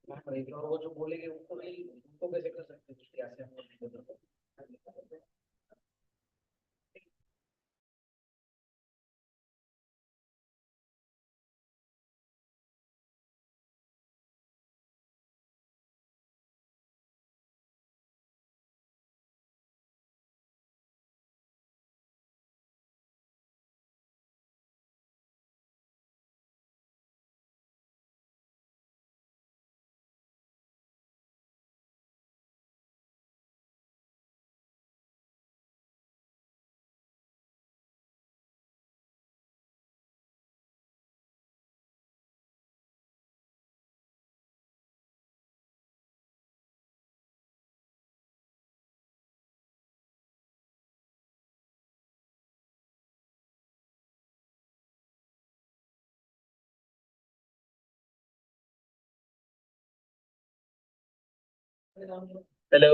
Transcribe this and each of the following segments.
हाँ भाई, और वो जो बोलेंगे उनको नहीं, उनको कैसे कर सकते हैं उसके ऐसे हम लोग हेलो।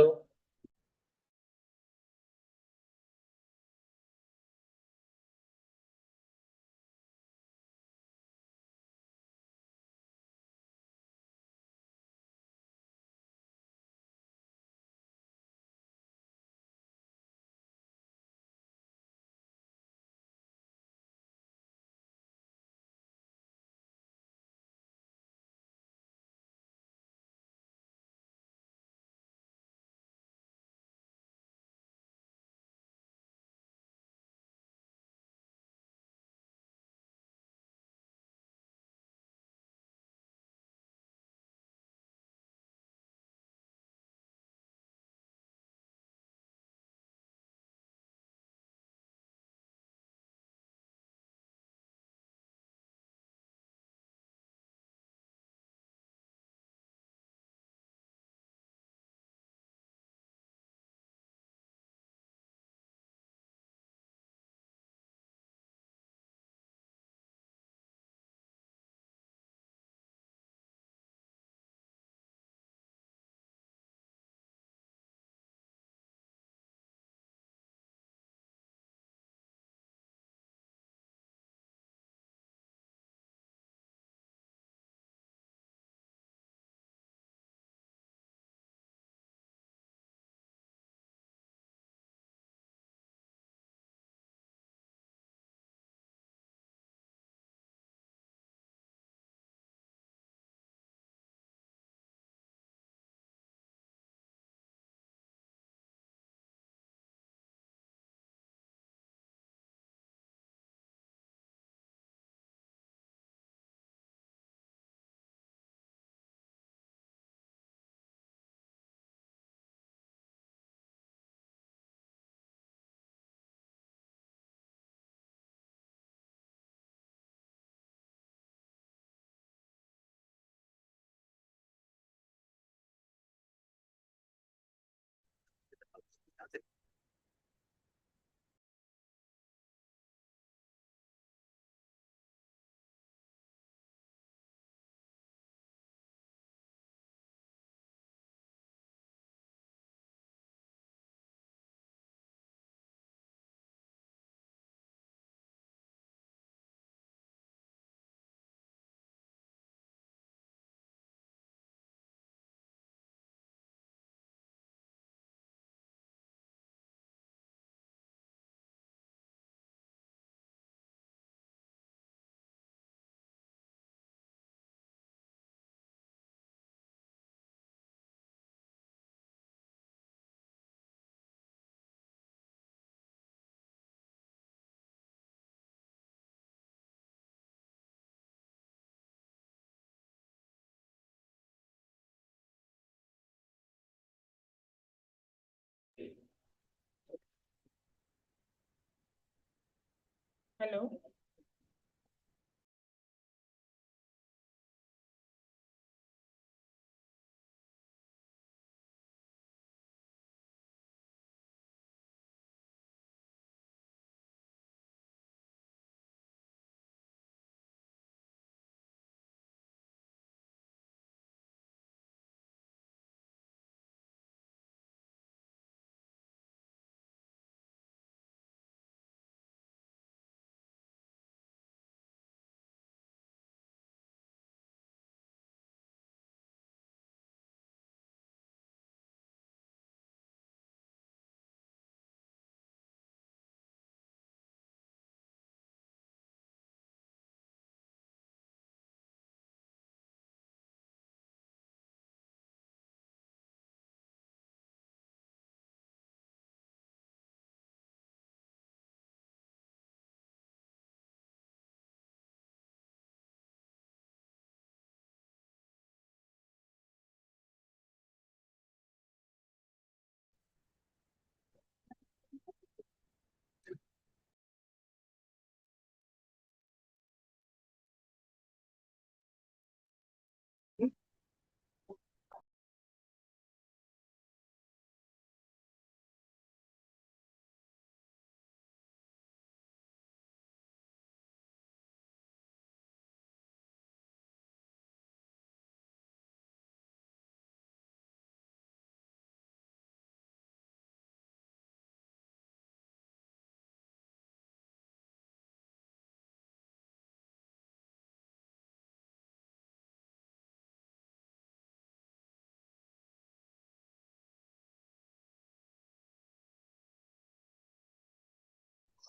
हेलो।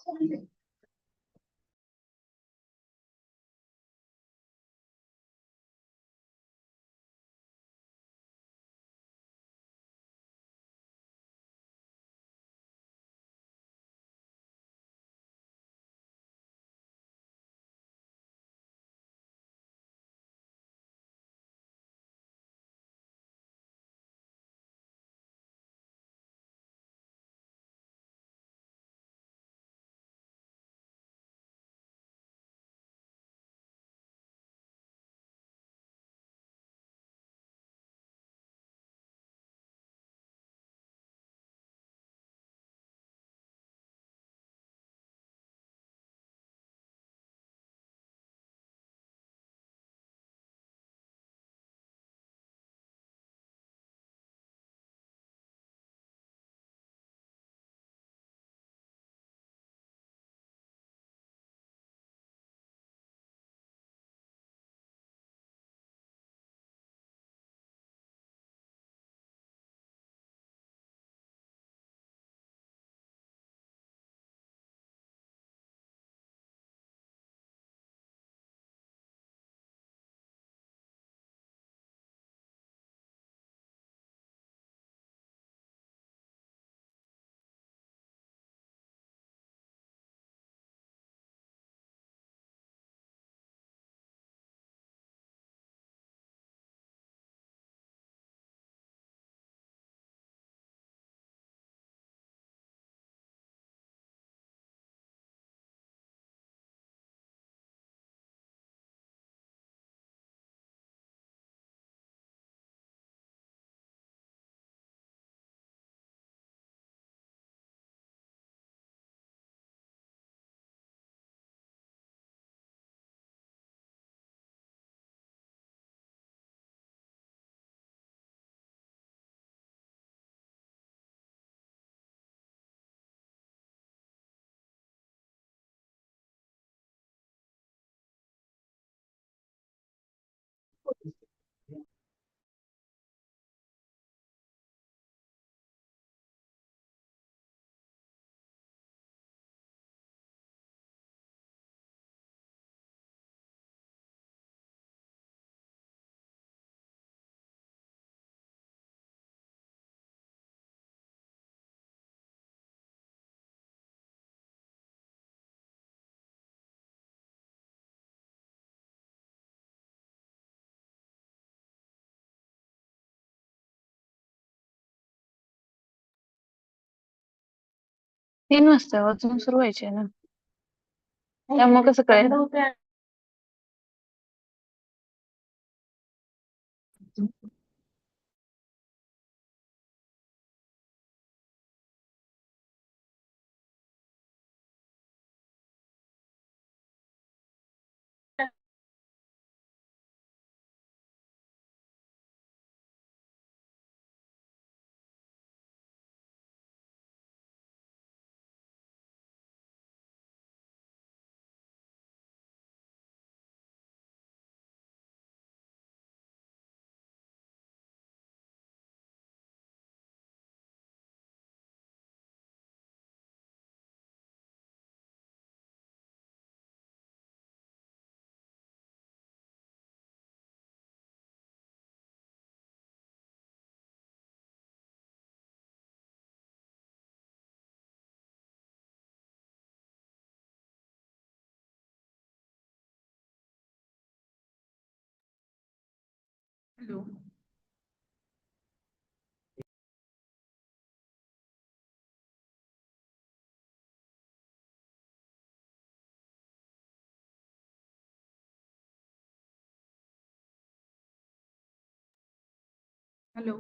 3 वाजता अजून सुरू व्हायचे ना त्यामुळे कसं कळेल hello. Hello.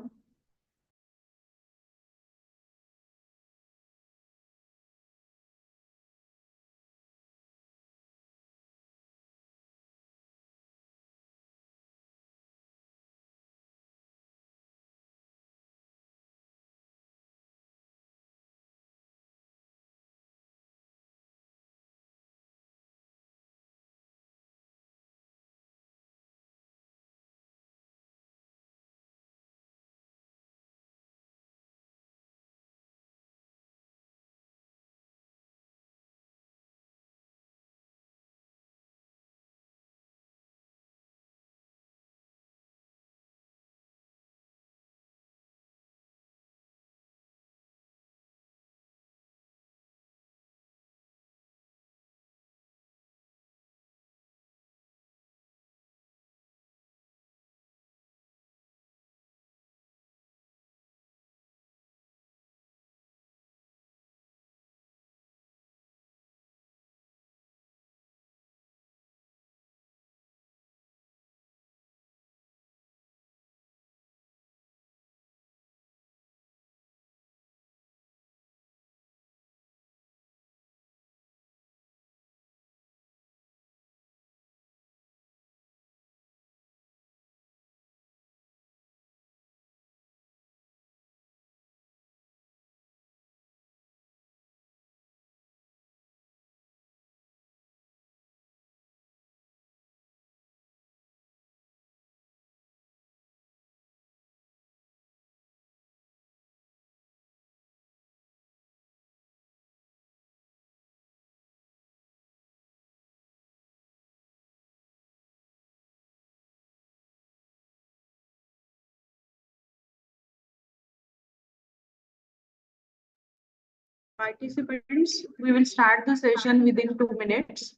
Participants, we will start the session within 2 minutes.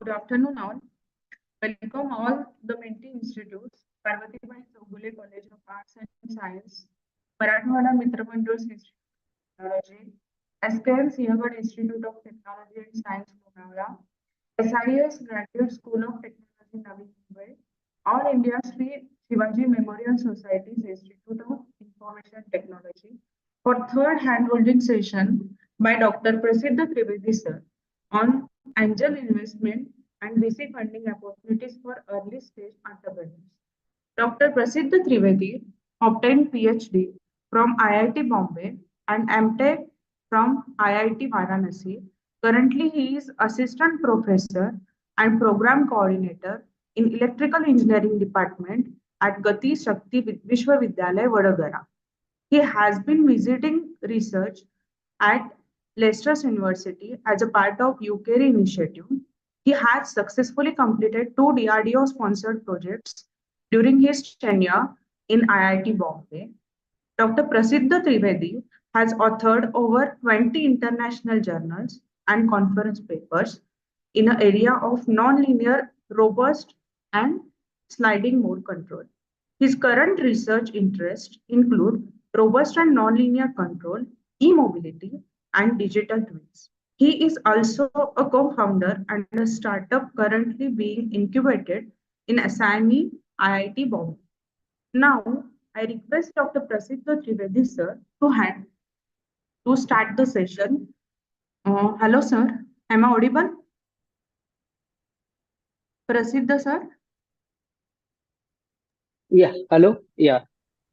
Good afternoon, all. Welcome all the Menti Institutes, Parvatibai Chowgule College of Arts and Science, Marathwada Mitra Mandals Institute of Technology, SKM Siahgad Institute of Technology and Science, Lonavala, SIS Graduate School of Technology, Navi Mumbai, All India Sri Shivaji Memorial Society's Institute of Information Technology, for third hand-holding session by Dr. Prasiddha Trivedi sir on angel investment and VC funding opportunities for early stage entrepreneurs. Dr. Prasiddha Trivedi obtained PhD from IIT Bombay and MTech from IIT Varanasi. Currently, he is Assistant Professor and Program Coordinator in Electrical Engineering Department at Gati Shakti Vishwavidyalaya, Vadodara. He has been visiting research at Leicester University as a part of UKRI initiative. He has successfully completed 2 DRDO-sponsored projects during his tenure in IIT Bombay. Dr. Prasiddha Trivedi has authored over 20 international journals and conference papers in the area of nonlinear, robust, and sliding mode control. His current research interests include robust and nonlinear control, e-mobility, and digital twins. He is also a co-founder and a startup currently being incubated in Assami, IIT Bombay. Now, I request Dr. Prasiddha Trivedi sir to start the session. Hello, sir. Am I audible? Prasiddha sir? Yeah, hello. Yeah,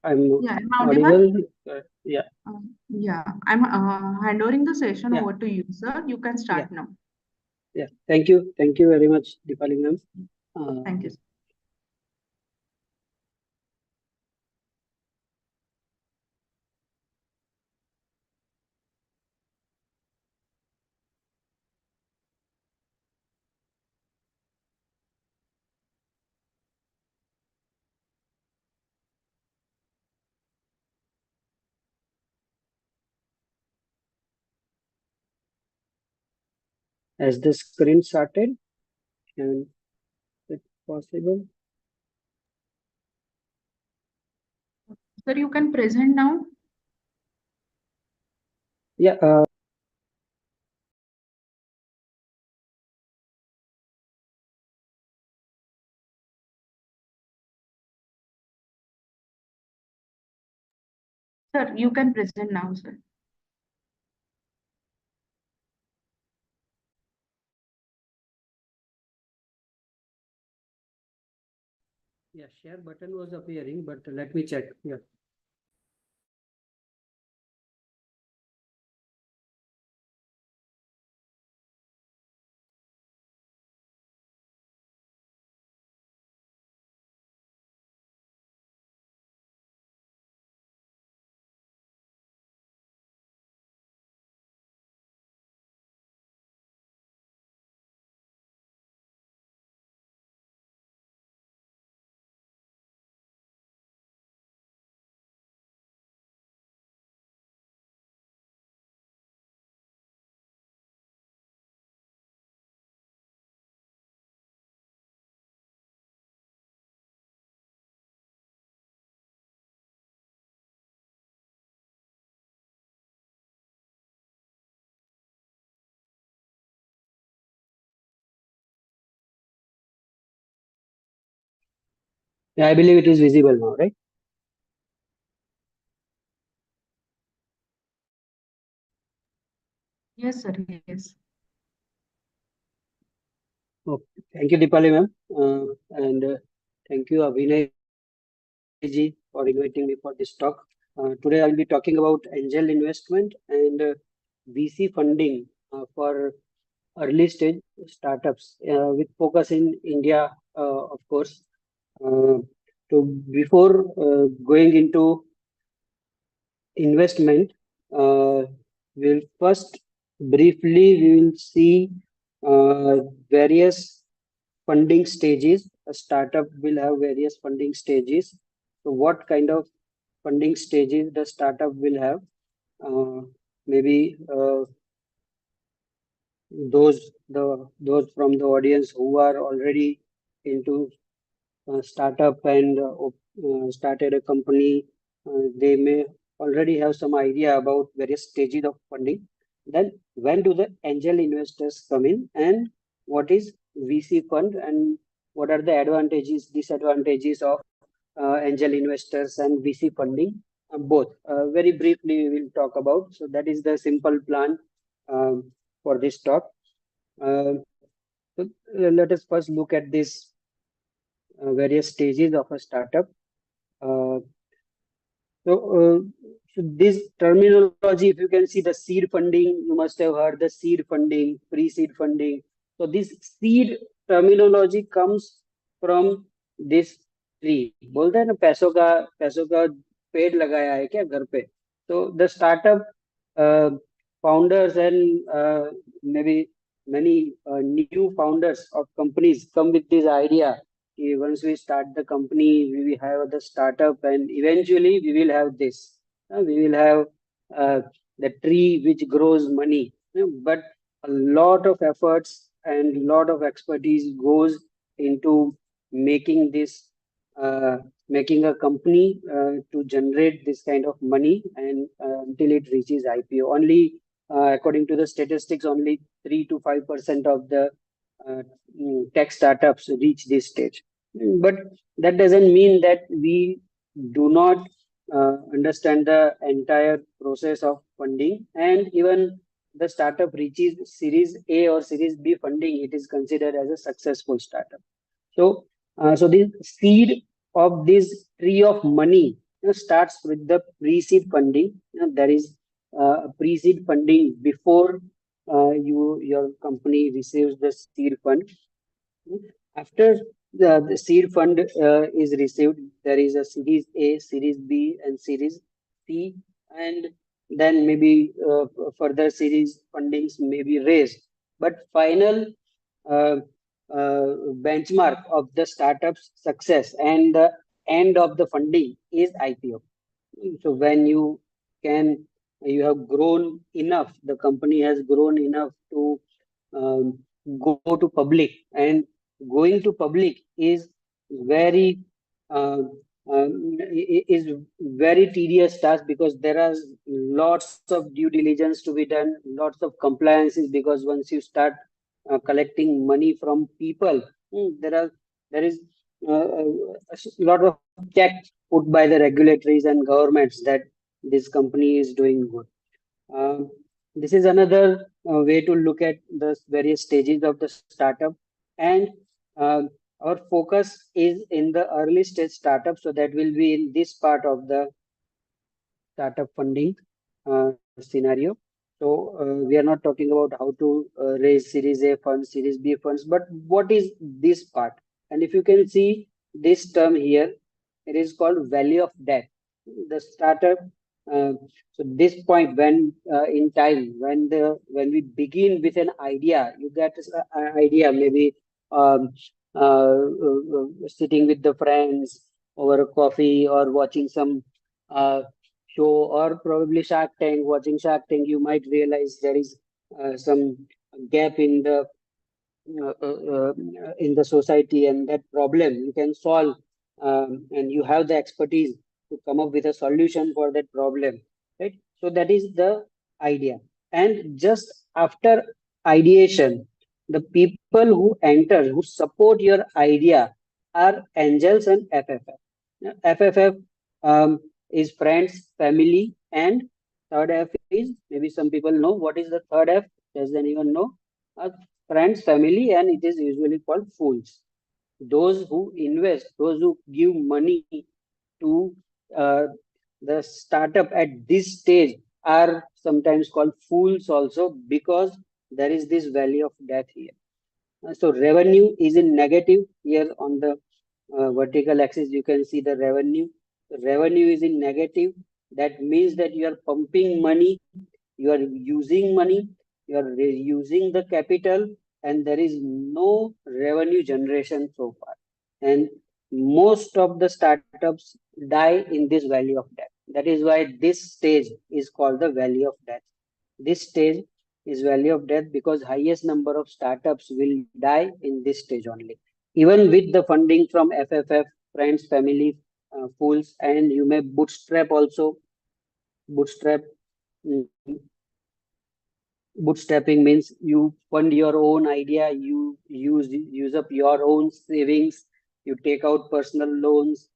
I'm Yeah, am I audible? audible. Yeah, Yeah, I'm handing the session Yeah. over to you, sir. You can start now. yeah. Thank you. Thank you very much, Deepali ma'am. Thank you. Has the screen started? Can it possible? Sir, you can present now. Yeah. Sir, you can present now, sir. Yeah, share button was appearing, but let me check. Yeah. Yeah, I believe it is visible now, right? Yes, sir. Yes. Okay. Thank you, Deepali ma'am. And thank you, Abhinay ji, for inviting me for this talk. Today I'll be talking about angel investment and VC funding for early stage startups with focus in India, of course. So before going into investment, we'll first briefly we will see various funding stages. A startup will have various funding stages. So what kind of funding stages the startup will have? Maybe those from the audience who are already into startup and started a company, they may already have some idea about various stages of funding. Then when do the angel investors come in, and what is VC fund, and what are the advantages, disadvantages of angel investors and VC funding? Both. Very briefly, we will talk about. So that is the simple plan for this talk. So let us first look at this various stages of a startup. Uh, so this terminology, if you can see the seed funding, you must have heard the seed funding, pre-seed funding. So this seed terminology comes from this tree. बोलते हैं ना पैसों का पेड़ लगाया है क्या घर पे? So the startup founders and maybe many new founders of companies come with this idea. Once we start the company, we will have the startup, and eventually we will have this. We will have the tree which grows money. But a lot of efforts and a lot of expertise goes into making this, making a company to generate this kind of money, and until it reaches IPO. Only, according to the statistics, only 3 to 5% of the tech startups reach this stage. But that doesn't mean that we do not understand the entire process of funding. And even the startup reaches Series A or Series B funding, it is considered as a successful startup. So the seed of this tree of money starts with the pre-seed funding. There is pre-seed funding before your company receives the seed fund. After the seed fund is received, there is a Series A, Series B, and Series C, and then maybe further series fundings may be raised. But final uh, benchmark of the startup's success and the end of the funding is IPO. So when you have grown enough, the company has grown enough to um, go to public, and going to public is very uh, is very tedious task, because there are lots of due diligence to be done, lots of compliances, because once you start collecting money from people, there is a lot of check put by the regulatories and governments that this company is doing good. Um, this is another way to look at the various stages of the startup. And um our focus is in the early stage startup. So that will be in this part of the startup funding scenario. So we are not talking about how to raise Series A funds, Series B funds, but what is this part? And if you can see this term here, it is called value of debt. The startup. So this point, when in time, when we begin with an idea, you get an idea, maybe um, sitting with the friends over a coffee or watching some show, or probably Shark Tank. Watching Shark Tank, you might realize there is some gap in the society, and that problem you can solve, and you have the expertise to come up with a solution for that problem, right? So that is the idea. And just after ideation, the people who enter, who support your idea, are angels and FFF. FFF is friends, family, and third F is, maybe some people know what is the third F. Does anyone know? Friends, family, and it is usually called fools. Those who invest, those who give money to the startup at this stage, are sometimes called fools also, because there is this value of death here. So revenue is in negative here on the vertical axis. You can see the revenue. The revenue is in negative. That means that you are pumping money, you are using money, you are using the capital, and there is no revenue generation so far. And most of the startups die in this valley of death. That is why this stage is called the valley of death. This stage, is valley of death because highest number of startups will die in this stage only. Even with the funding from FFF, friends, family, pools, and you may bootstrap also. Bootstrap. mm, Bootstrapping means you fund your own idea, you use up your own savings, you take out personal loans,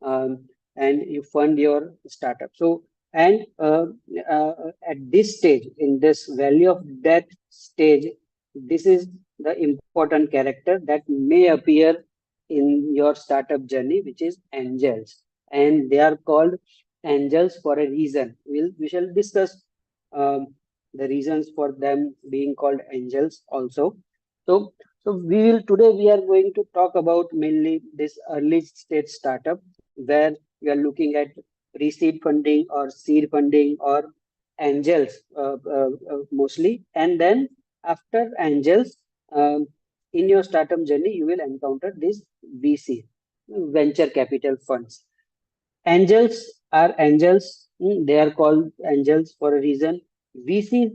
and you fund your startup. So, and at this stage, in this value of death stage, this is the important character that may appear in your startup journey, which is angels, and they are called angels for a reason. We shall discuss. The reasons for them being called angels also. So, today we are going to talk about mainly this early stage startup where we are looking at pre-seed funding or seed funding or angels mostly, and then after angels, in your startup journey you will encounter this VC, venture capital funds. Angels are angels. They are called angels for a reason. VCs,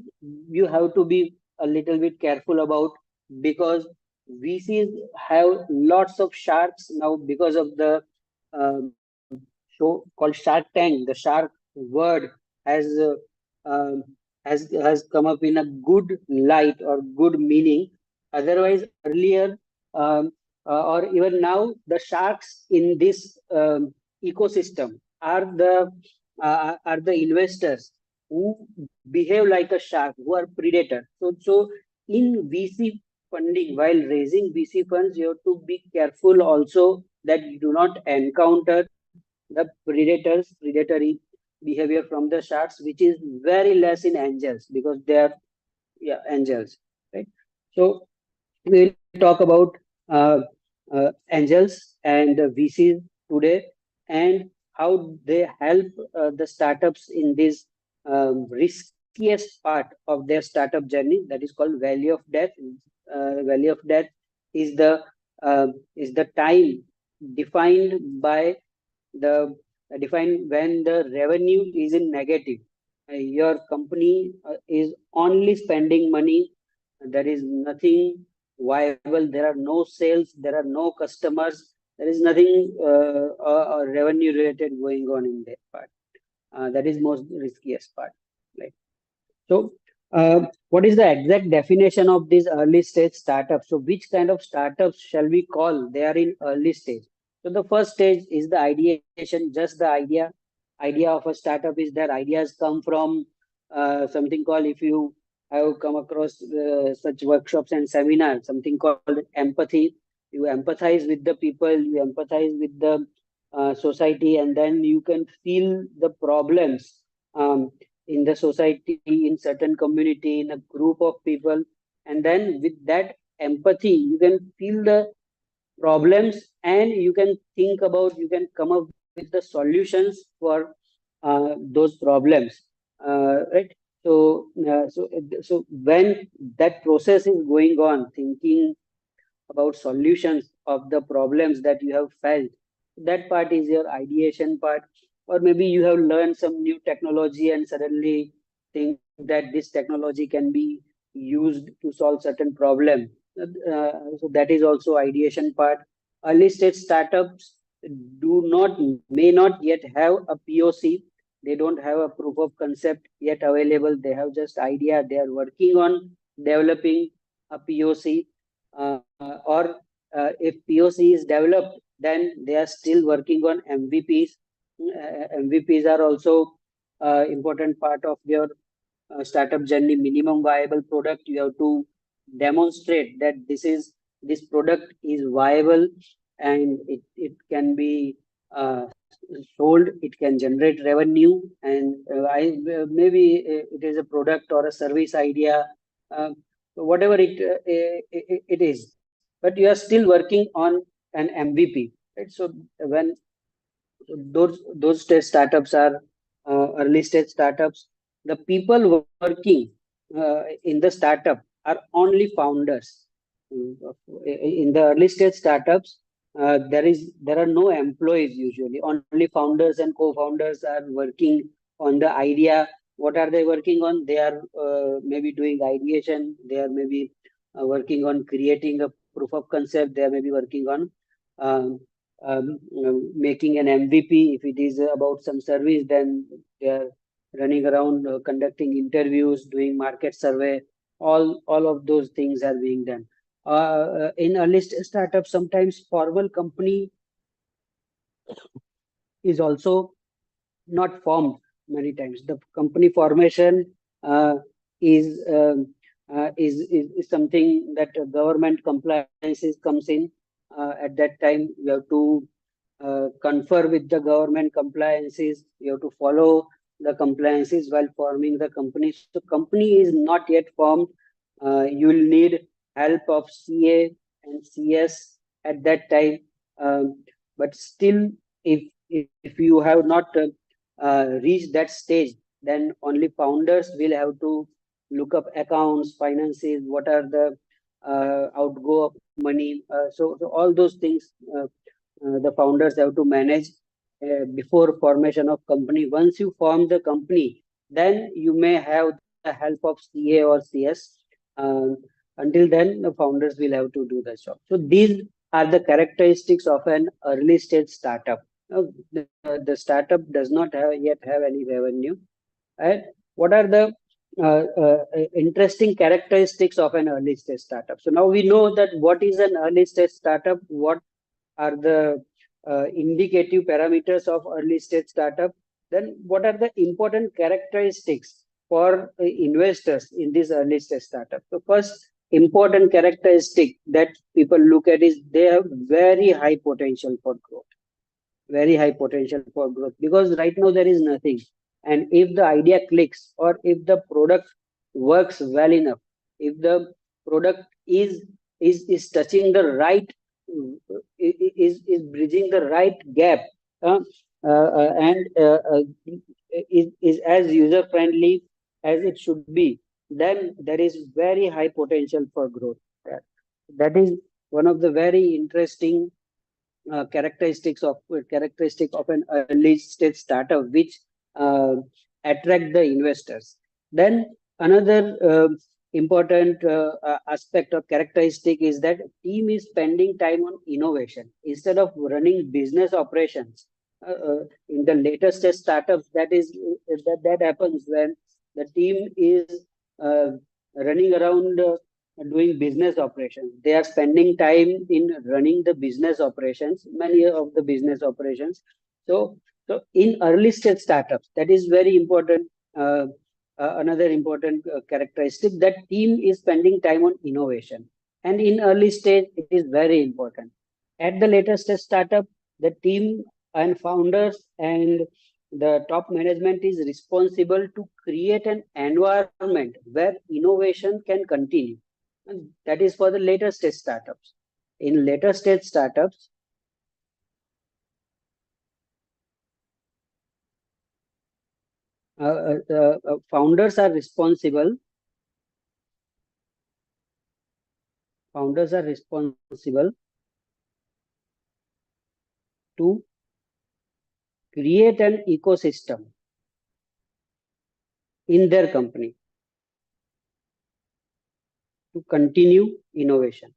you have to be a little bit careful about because VCs have lots of sharks now because of the show called Shark Tank. The shark word has has come up in a good light or good meaning. Otherwise, earlier or even now, the sharks in this ecosystem are the investors who behave like a shark, who are predator. So in VC funding, while raising VC funds, you have to be careful also that you do not encounter the predatory behavior from the sharks, which is very less in angels because they are angels, right? So we'll talk about angels and VCs today and how they help the startups in this riskiest part of their startup journey, that is called valley of death. Valley of death is the time defined by the defined when the revenue is in negative. Your company is only spending money. There is nothing viable. There are no sales. There are no customers. There is nothing revenue related going on in that part. That is most riskiest part. Right. So, what is the exact definition of this early stage startup? So, which kind of startups shall we call? They are in early stage. So, the first stage is the ideation, just the idea. Idea of a startup is that ideas come from something called, if you have come across such workshops and seminars, something called empathy. You empathize with the people, you empathize with the society, and then you can feel the problems. In the society, in certain community, in a group of people, and then with that empathy, you can feel the problems and you can think about, you can come up with the solutions for those problems, right? So when that process is going on, thinking about solutions of the problems that you have felt, that part is your ideation part. Or maybe you have learned some new technology and suddenly think that this technology can be used to solve certain problem. So that is also ideation part. Early stage startups do not may not yet have a POC. They don't have a proof of concept yet available. They have just idea. They are working on developing a POC, or if POC is developed, then they are still working on MVPs. MVPs are also important part of your startup journey. Minimum viable product. You have to demonstrate that this product is viable and it can be sold. It can generate revenue, and maybe it is a product or a service idea, whatever it is, but you are still working on an MVP, right? So when those stage startups are early stage startups, the people working in the startup are only founders. In the early stage startups, there are no employees usually. Only founders and co-founders are working on the idea. what are they working on? They are maybe doing ideation. They are maybe working on creating a proof of concept. They are maybe working on um, making an MVP. If it is about some service, then they are running around conducting interviews, doing market survey. All of those things are being done. In early startups, sometimes formal company is also not formed many times. The company formation uh, is, is something that government compliances comes in. At that time, you have to confer with the government compliances. You have to follow the compliances while forming the company. So company is not yet formed. You will need help of CA and CS at that time. But still, if you have not reached that stage, then only founders will have to look up accounts, finances, what are the outgo of money. So all those things the founders have to manage before formation of company. Once you form the company, then you may have the help of CA or CS. Uh, until then, the founders will have to do the job. So these are the characteristics of an early stage startup. The startup does not yet have any revenue. And what are the interesting characteristics of an early stage startup? So now we know that what is an early stage startup, what are the indicative parameters of early stage startup, then what are the important characteristics for investors in this early stage startup? The first important characteristic that people look at is they have very high potential for growth. Very high potential for growth, because right now there is nothing. And if the idea clicks, or if the product works well enough, if the product is touching the right, is bridging the right gap, and is as user friendly as it should be, then there is very high potential for growth. That is one of the very interesting characteristic of an early stage startup, which uh, attract the investors. Then another important aspect of characteristic is that team is spending time on innovation instead of running business operations. In the later stage startups, that happens when the team is uh, running around doing business operations. They are spending time in running the business operations, many of the business operations. So in early stage startups, that is very important. Another important characteristic, that team is spending time on innovation. And in early stage, it is very important. At the later stage startup, the team and founders and the top management is responsible to create an environment where innovation can continue. And that is for the later stage startups. In later stage startups, founders are responsible. Founders are responsible to create an ecosystem in their company to continue innovation.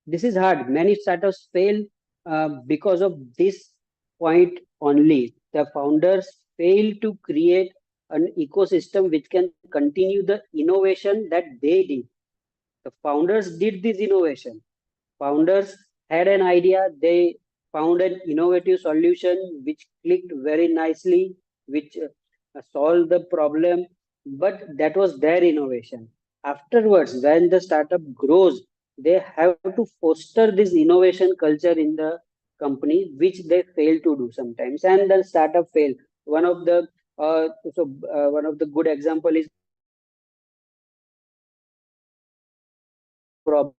This is hard. Many startups fail because of this point only. The founders fail to create an ecosystem which can continue the innovation that they did. The founders did this innovation. Founders had an idea, they found an innovative solution which clicked very nicely, which solved the problem, but that was their innovation. Afterwards, when the startup grows, they have to foster this innovation culture in the company, which they fail to do sometimes, and then startup fail. One of the one of the good example is problem.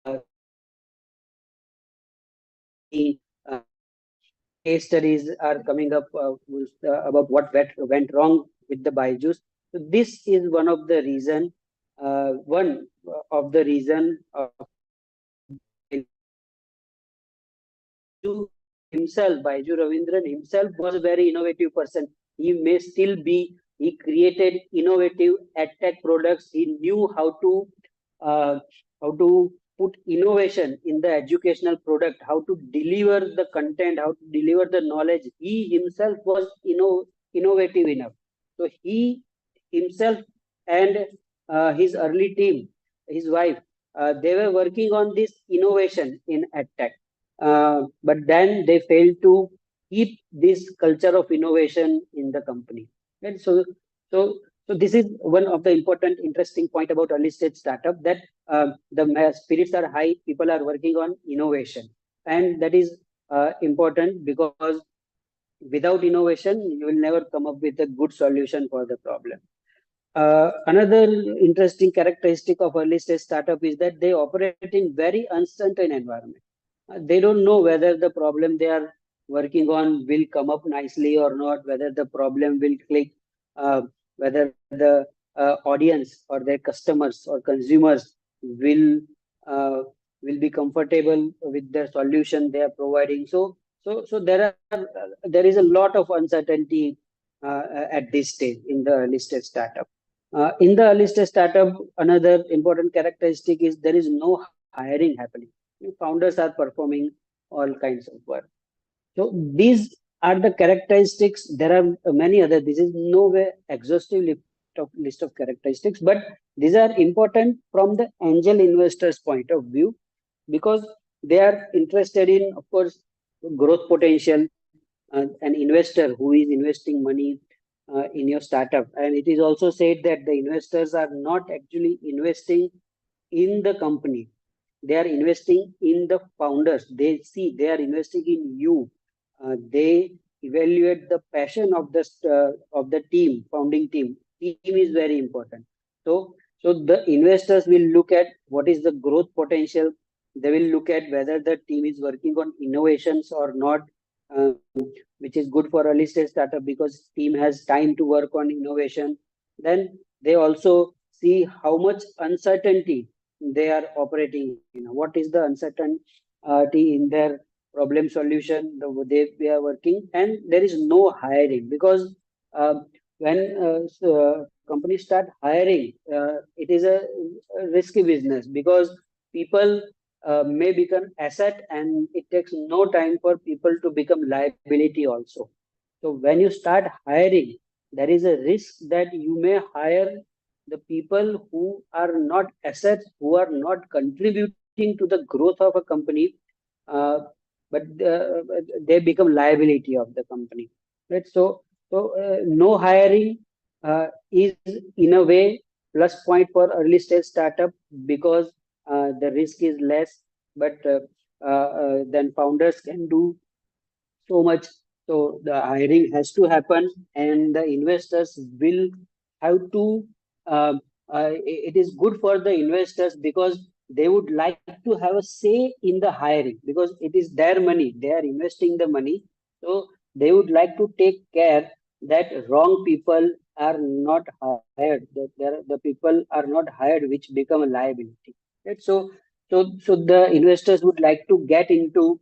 Uh, Case studies are coming up about what went wrong with the Byju's. So this is one of the reason of Baiju Ravindran himself was a very innovative person. He may still be. He created innovative edtech products. He knew uh, how to put innovation in the educational product, how to deliver the content, how to deliver the knowledge. He himself was innovative enough. So he himself and his early team, his wife, they were working on this innovation in edtech. But then they failed to keep this culture of innovation in the company. And so, so this is one of the important, interesting point about early stage startup, that the spirits are high, people are working on innovation, and that is important, because without innovation, you will never come up with a good solution for the problem. Another interesting characteristic of early stage startup is that they operate in very uncertain environment. They don't know whether the problem they are working on will come up nicely or not, whether the problem will click, whether the audience or their customers or consumers uh, will be comfortable with the solution they are providing. So there is a lot of uncertainty at this stage in the early stage startup. In the early stage startup, another important characteristic is there is no hiring happening. Founders are performing all kinds of work. So these are the characteristics. There are many other. This is no way exhaustive list of characteristics, but these are important from the angel investors' point of view, because they are interested in, of course, growth potential. An investor who is investing money in your startup, and it is also said that the investors are not actually investing in the company, they are investing in the founders. They are investing in you. They evaluate the passion of the team, founding team. Team is very important. So the investors will look at what is the growth potential. They will look at whether the team is working on innovations or not, uh, which is good for early stage startup because team has time to work on innovation. Then they also see how much uncertainty they are operating in. What is the uncertainty in their problem solution they are working, and there is no hiring, because when companies start hiring, it is a risky business, because people may become asset, and it takes no time for people to become liability also. So when you start hiring, there is a risk that you may hire the people who are not assets, who are not contributing to the growth of a company, uh, but they become liability of the company. Right? So no hiring is in a way plus point for early stage startup, because the risk is less, but then founders can do so much. So the hiring has to happen, and the investors will have to. Uh, it is good for the investors because they would like to have a say in the hiring, because it is their money. They are investing the money, so they would like to take care that wrong people are not hired. That the people are not hired, which become a liability. Right? So the investors would like to get into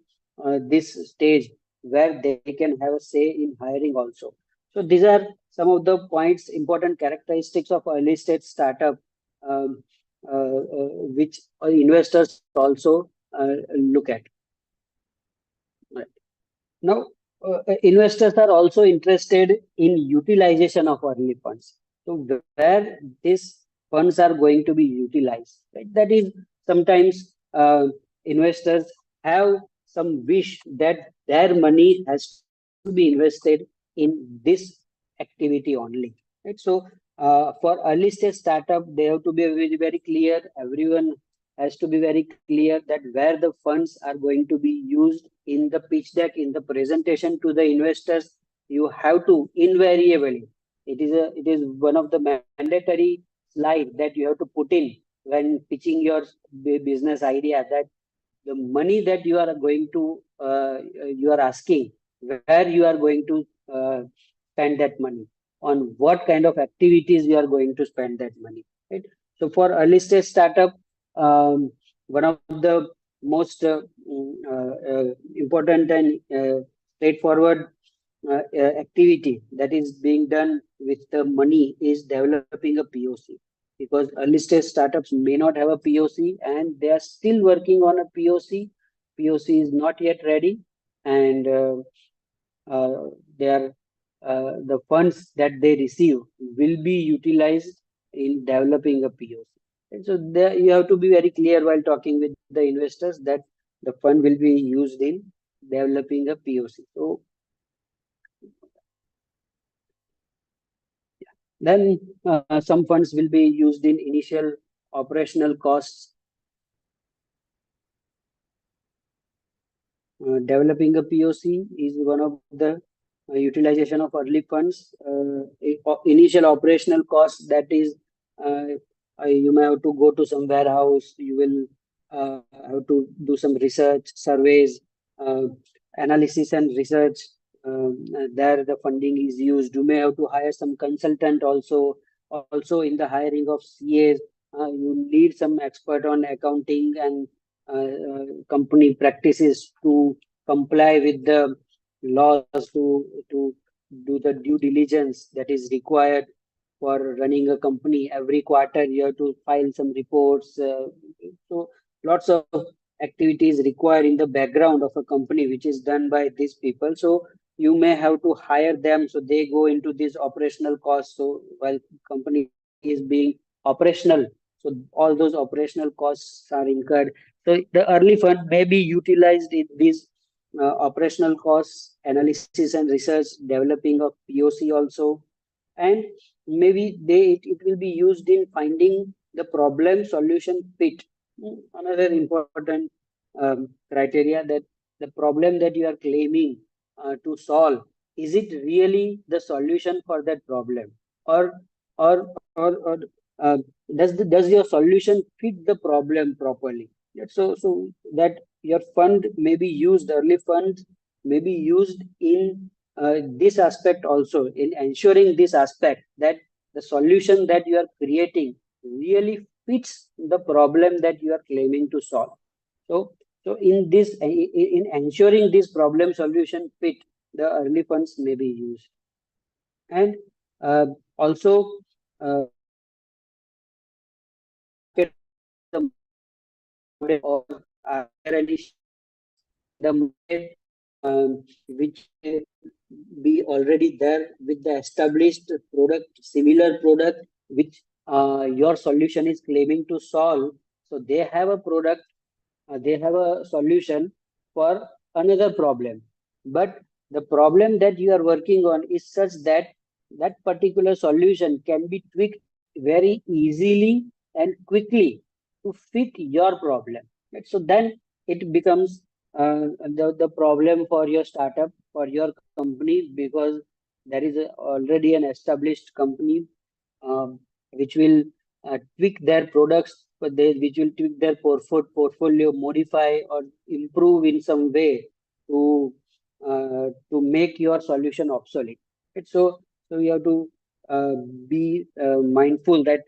this stage where they can have a say in hiring also. So these are some of the points, important characteristics of early stage startup, um, which investors also look at. Right. Now, investors are also interested in utilization of early funds. So where these funds are going to be utilized, right? That is, sometimes investors have some wish that their money has to be invested in this activity only, right? So for early stage startup, they have to be very, very clear. Everyone has to be very clear that where the funds are going to be used in the pitch deck, in the presentation to the investors. You have to invariably, it is one of the mandatory slide that you have to put in when pitching your business idea, that the money that you are going to you are asking, where you are going to spend that money, on what kind of activities you are going to spend that money, right? So for early stage startup, one of the most important and straightforward activity that is being done with the money is developing a POC, because early stage startups may not have a POC and they are still working on a POC. POC is not yet ready, and they are the funds that they receive will be utilized in developing a POC. And so there you have to be very clear while talking with the investors that the fund will be used in developing a POC. So then some funds will be used in initial operational costs. Developing a POC is one of the utilization of early funds. Initial operational costs, that is, you may have to go to some warehouse, you will have to do some research, surveys, analysis and research. There the funding is used. You may have to hire some consultant also. Also in the hiring of CAs, you need some expert on accounting and company practices to comply with the laws, to do the due diligence that is required for running a company. Every quarter you have to file some reports. So lots of activities required in the background of a company, which is done by these people. So you may have to hire them, so they go into these operational costs. So while company is being operational, so all those operational costs are incurred. So the early fund may be utilized in these operational costs, analysis and research, developing of POC also, and maybe it will be used in finding the problem solution fit. Another important criteria, that the problem that you are claiming to solve, is it really the solution for that problem, or or uh, does your solution fit the problem properly? So that your fund may be used, early funds may be used in this aspect also, in ensuring this aspect, that the solution that you are creating really fits the problem that you are claiming to solve. So in this, in ensuring this problem solution fit, the early funds may be used. And also the or the market which be already there with the established product, similar product which your solution is claiming to solve. So they have a product, they have a solution for another problem, but the problem that you are working on is such that that particular solution can be tweaked very easily and quickly to fit your problem. Right? So then it becomes the problem for your startup, for your company, because there is already an established company which will tweak their products, but which will tweak their portfolio, modify or improve in some way to make your solution obsolete. Right? So you have to be mindful that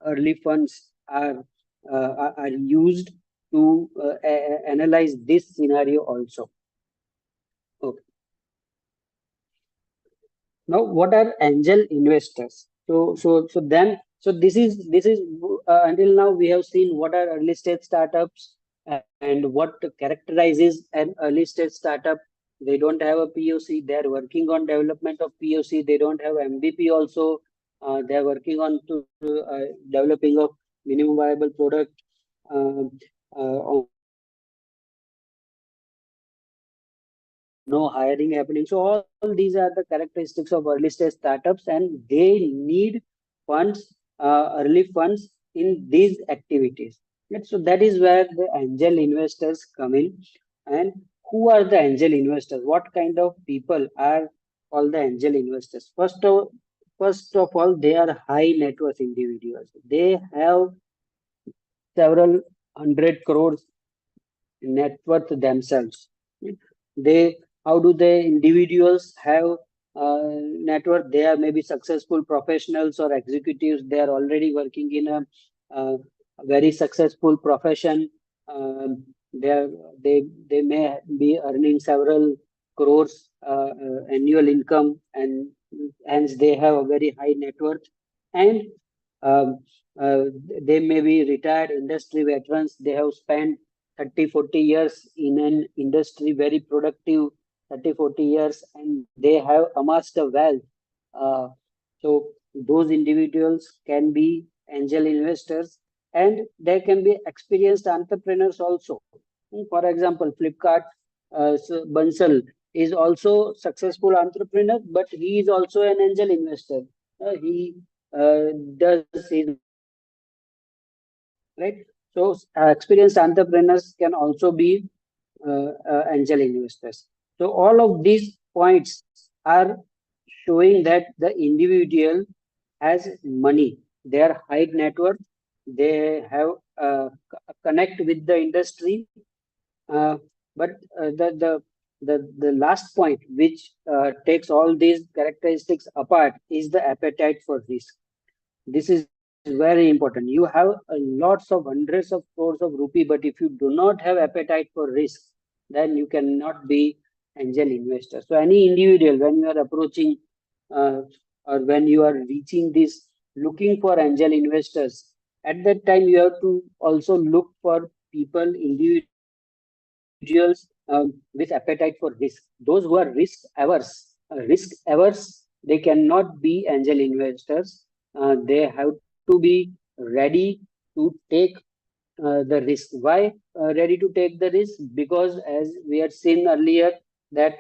early funds are used to analyze this scenario also. Okay. Now, what are angel investors? So this is until now we have seen what are early stage startups and what characterizes an early stage startup. They don't have a POC. They are working on development of POC. They don't have MVP also. They are working on to developing of minimum viable product. No hiring happening. So all these are the characteristics of early stage startups, and they need funds, early funds in these activities. Right? So that is where the angel investors come in. And who are the angel investors? What kind of people are all the angel investors? First of all, they are high net worth individuals. They have several hundred crores net worth themselves. They, how do they individuals have net worth? They are maybe successful professionals or executives. They are already working in a very successful profession. They are, they may be earning several crores annual income, and hence they have a very high net worth. And um, uh, they may be retired industry veterans. They have spent 30-40 years in an industry, very productive 30-40 years, and they have amassed a wealth. Uh, so those individuals can be angel investors, and they can be experienced entrepreneurs also. For example, Flipkart, Bansal is also successful entrepreneur, but he is also an angel investor. He does his right. So experienced entrepreneurs can also be angel investors. So all of these points are showing that the individual has money, they are high net worth, they have connect with the industry. Uh, but the last point, which takes all these characteristics apart, is the appetite for risk. This is very important. You have lots of hundreds of crores of rupee, but if you do not have appetite for risk, then you cannot be angel investor. So any individual, when you are approaching uh, or when you are reaching this, looking for angel investors, at that time you have to also look for people, individuals with appetite for risk. Those who are risk averse, they cannot be angel investors. They have to be ready to take the risk. Why ready to take the risk? Because as we had seen earlier, that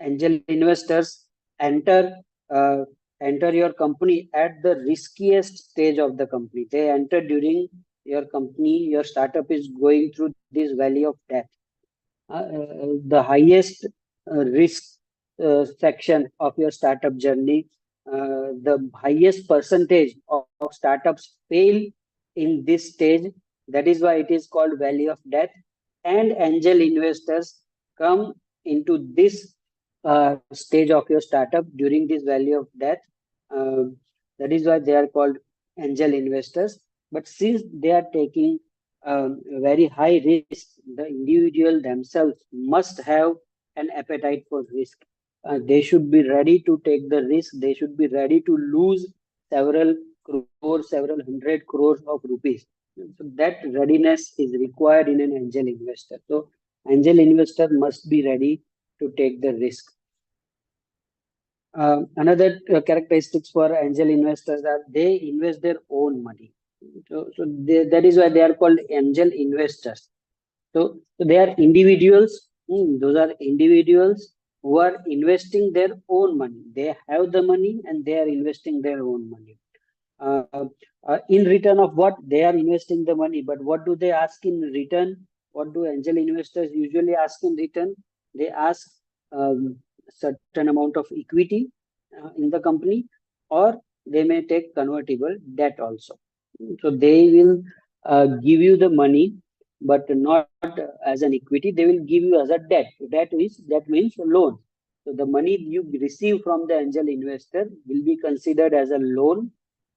angel investors enter uh, enter your company at the riskiest stage of the company. They enter during your company, your startup is going through this valley of death. The highest risk section of your startup journey, the highest percentage of startups fail in this stage. That is why it is called valley of death. And angel investors come into this stage of your startup during this valley of death. Uh, that is why they are called angel investors. But since they are taking very high risk, the individual themselves must have an appetite for risk. They should be ready to take the risk. They should be ready to lose several crores, several hundred crores of rupees. So that readiness is required in an angel investor. So angel investor must be ready to take the risk. Another characteristics for angel investors are they invest their own money. That is why they are called angel investors. So they are individuals. Those are individuals who are investing their own money. They have the money and they are investing their own money. In return of what? They are investing the money, but what do they ask in return? What do angel investors usually ask in return? They ask certain amount of equity in the company, or they may take convertible debt also. So they will give you the money, but not as an equity. They will give you as a debt. That means loan. So the money you receive from the angel investor will be considered as a loan.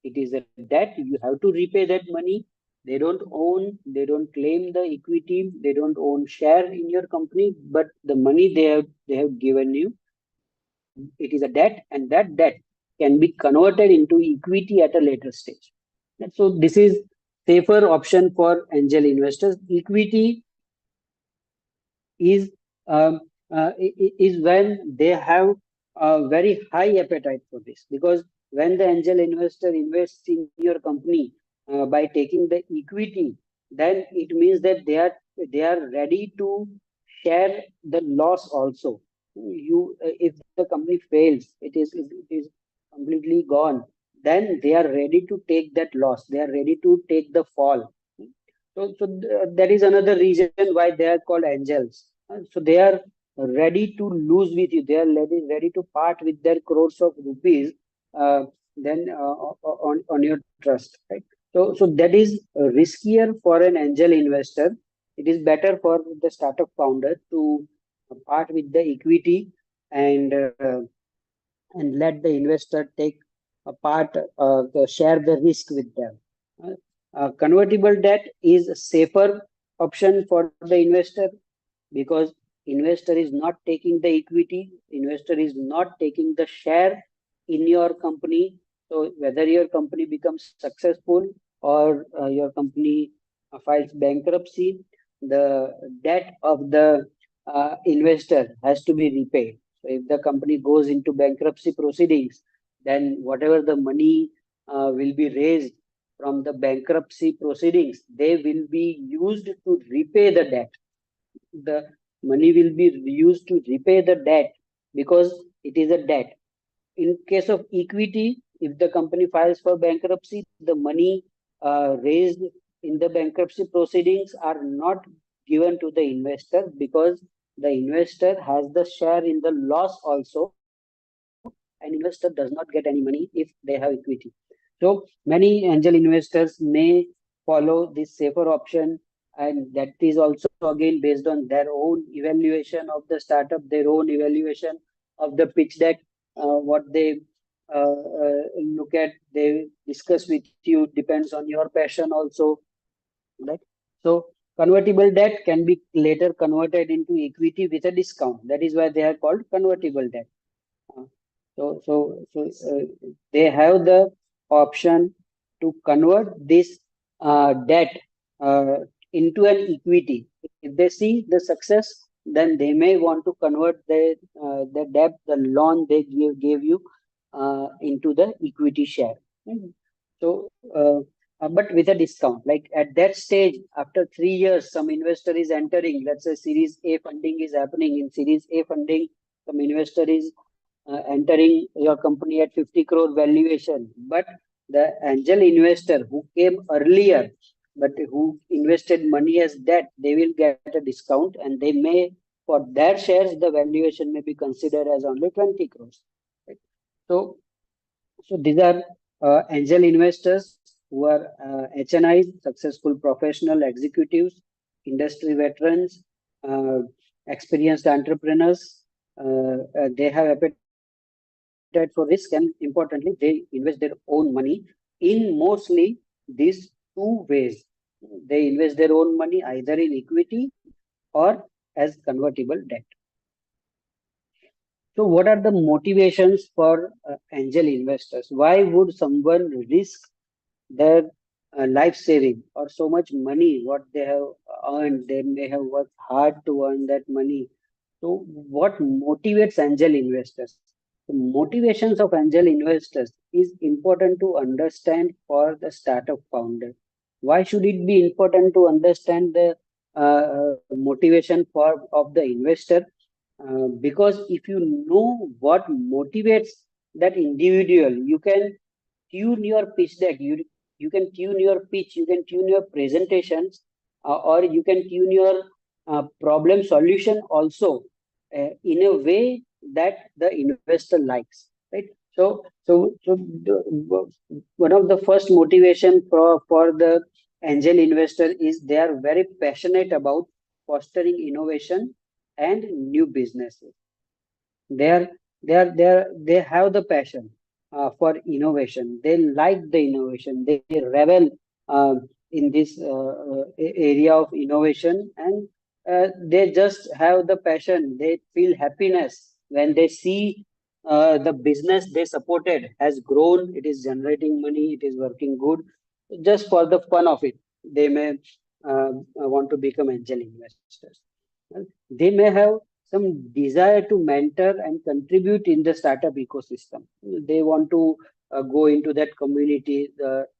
It is a debt. You have to repay that money. They don't own, they don't claim the equity, they don't own share in your company, but the money they have given you, it is a debt, and that debt can be converted into equity at a later stage. And so this is safer option for angel investors. Equity is is when they have a very high appetite for this, because when the angel investor invests in your company by taking the equity, then it means that they are ready to share the loss also. If the company fails, it is completely gone, then they are ready to take that loss, they are ready to take the fall. So that is another reason why they are called angels. So they are ready to lose with you. They are ready to part with their crores of rupees, then on your trust, right? So that is riskier for an angel investor. It is better for the startup founder to part with the equity and let the investor take a part, share the risk with them. Convertible debt is safer option for the investor, because investor is not taking the equity, investor is not taking the share in your company. So whether your company becomes successful or your company files bankruptcy, the debt of the investor has to be repaid. So if the company goes into bankruptcy proceedings, then whatever the money will be raised from the bankruptcy proceedings, they will be used to repay the debt. The money will be used to repay the debt because it is a debt. In case of equity, if the company files for bankruptcy, the money raised in the bankruptcy proceedings are not given to the investor, because the investor has the share in the loss also, and investor does not get any money if they have equity. So many angel investors may follow this safer option, and that is also again based on their own evaluation of the startup, their own evaluation of the pitch deck, what they look at, they discuss with you, depends on your passion also, right? So convertible debt can be later converted into equity with a discount. That is why they are called convertible debt. Uh, so they have the option to convert this debt into an equity. If they see the success, then they may want to convert the debt, the loan they gave you, into the equity share. Mhm. So, but with a discount. Like at that stage, after 3 years, some investor is entering. Let's say Series A funding is happening. In Series A funding, some investor is entering your company at 50 crore valuation, but the angel investor who came earlier but who invested money as debt, they will get a discount, and they may, for their shares, the valuation may be considered as only 20 crores. Right? So, so these are angel investors who are HNIs, successful professional executives, industry veterans, uh, experienced entrepreneurs. They have appetite for risk, and importantly, they invest their own money in mostly these two ways. They invest their own money either in equity or as convertible debt. So, what are the motivations for angel investors? Why would someone risk their life saving or so much money what they have earned? They may have worked hard to earn that money. So, what motivates angel investors? The motivations of angel investors is important to understand for the startup founder. Why should it be important to understand the motivation for of the investor? Because if you know what motivates that individual, you can tune your pitch deck, you can tune your pitch, you can tune your presentations, or you can tune your problem solution also in a way that the investor likes, right? One of the first motivation for the angel investor is they are very passionate about fostering innovation and new businesses. They have the passion for innovation. They like the innovation. They revel in this area of innovation, and they just have the passion. They feel happiness when they see the business they supported has grown. It is generating money. It is working good. Just for the fun of it, they may want to become angel investors. Well, they may have some desire to mentor and contribute in the startup ecosystem. They want to go into that community,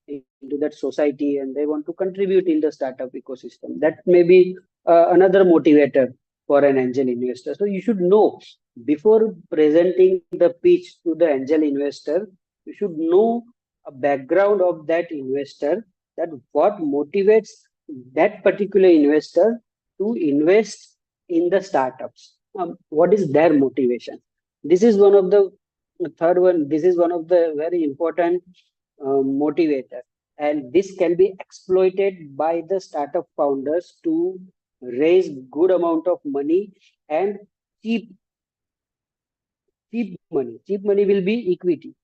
into that society, and they want to contribute in the startup ecosystem. That may be another motivator for an angel investor. So you should know before presenting the pitch to the angel investor, you should know a background of that investor, that what motivates that particular investor to invest in the startups. What is their motivation? This is one of the third one. This is one of the very important motivator, and this can be exploited by the startup founders to raise good amount of money and cheap cheap money. Cheap money will be equity,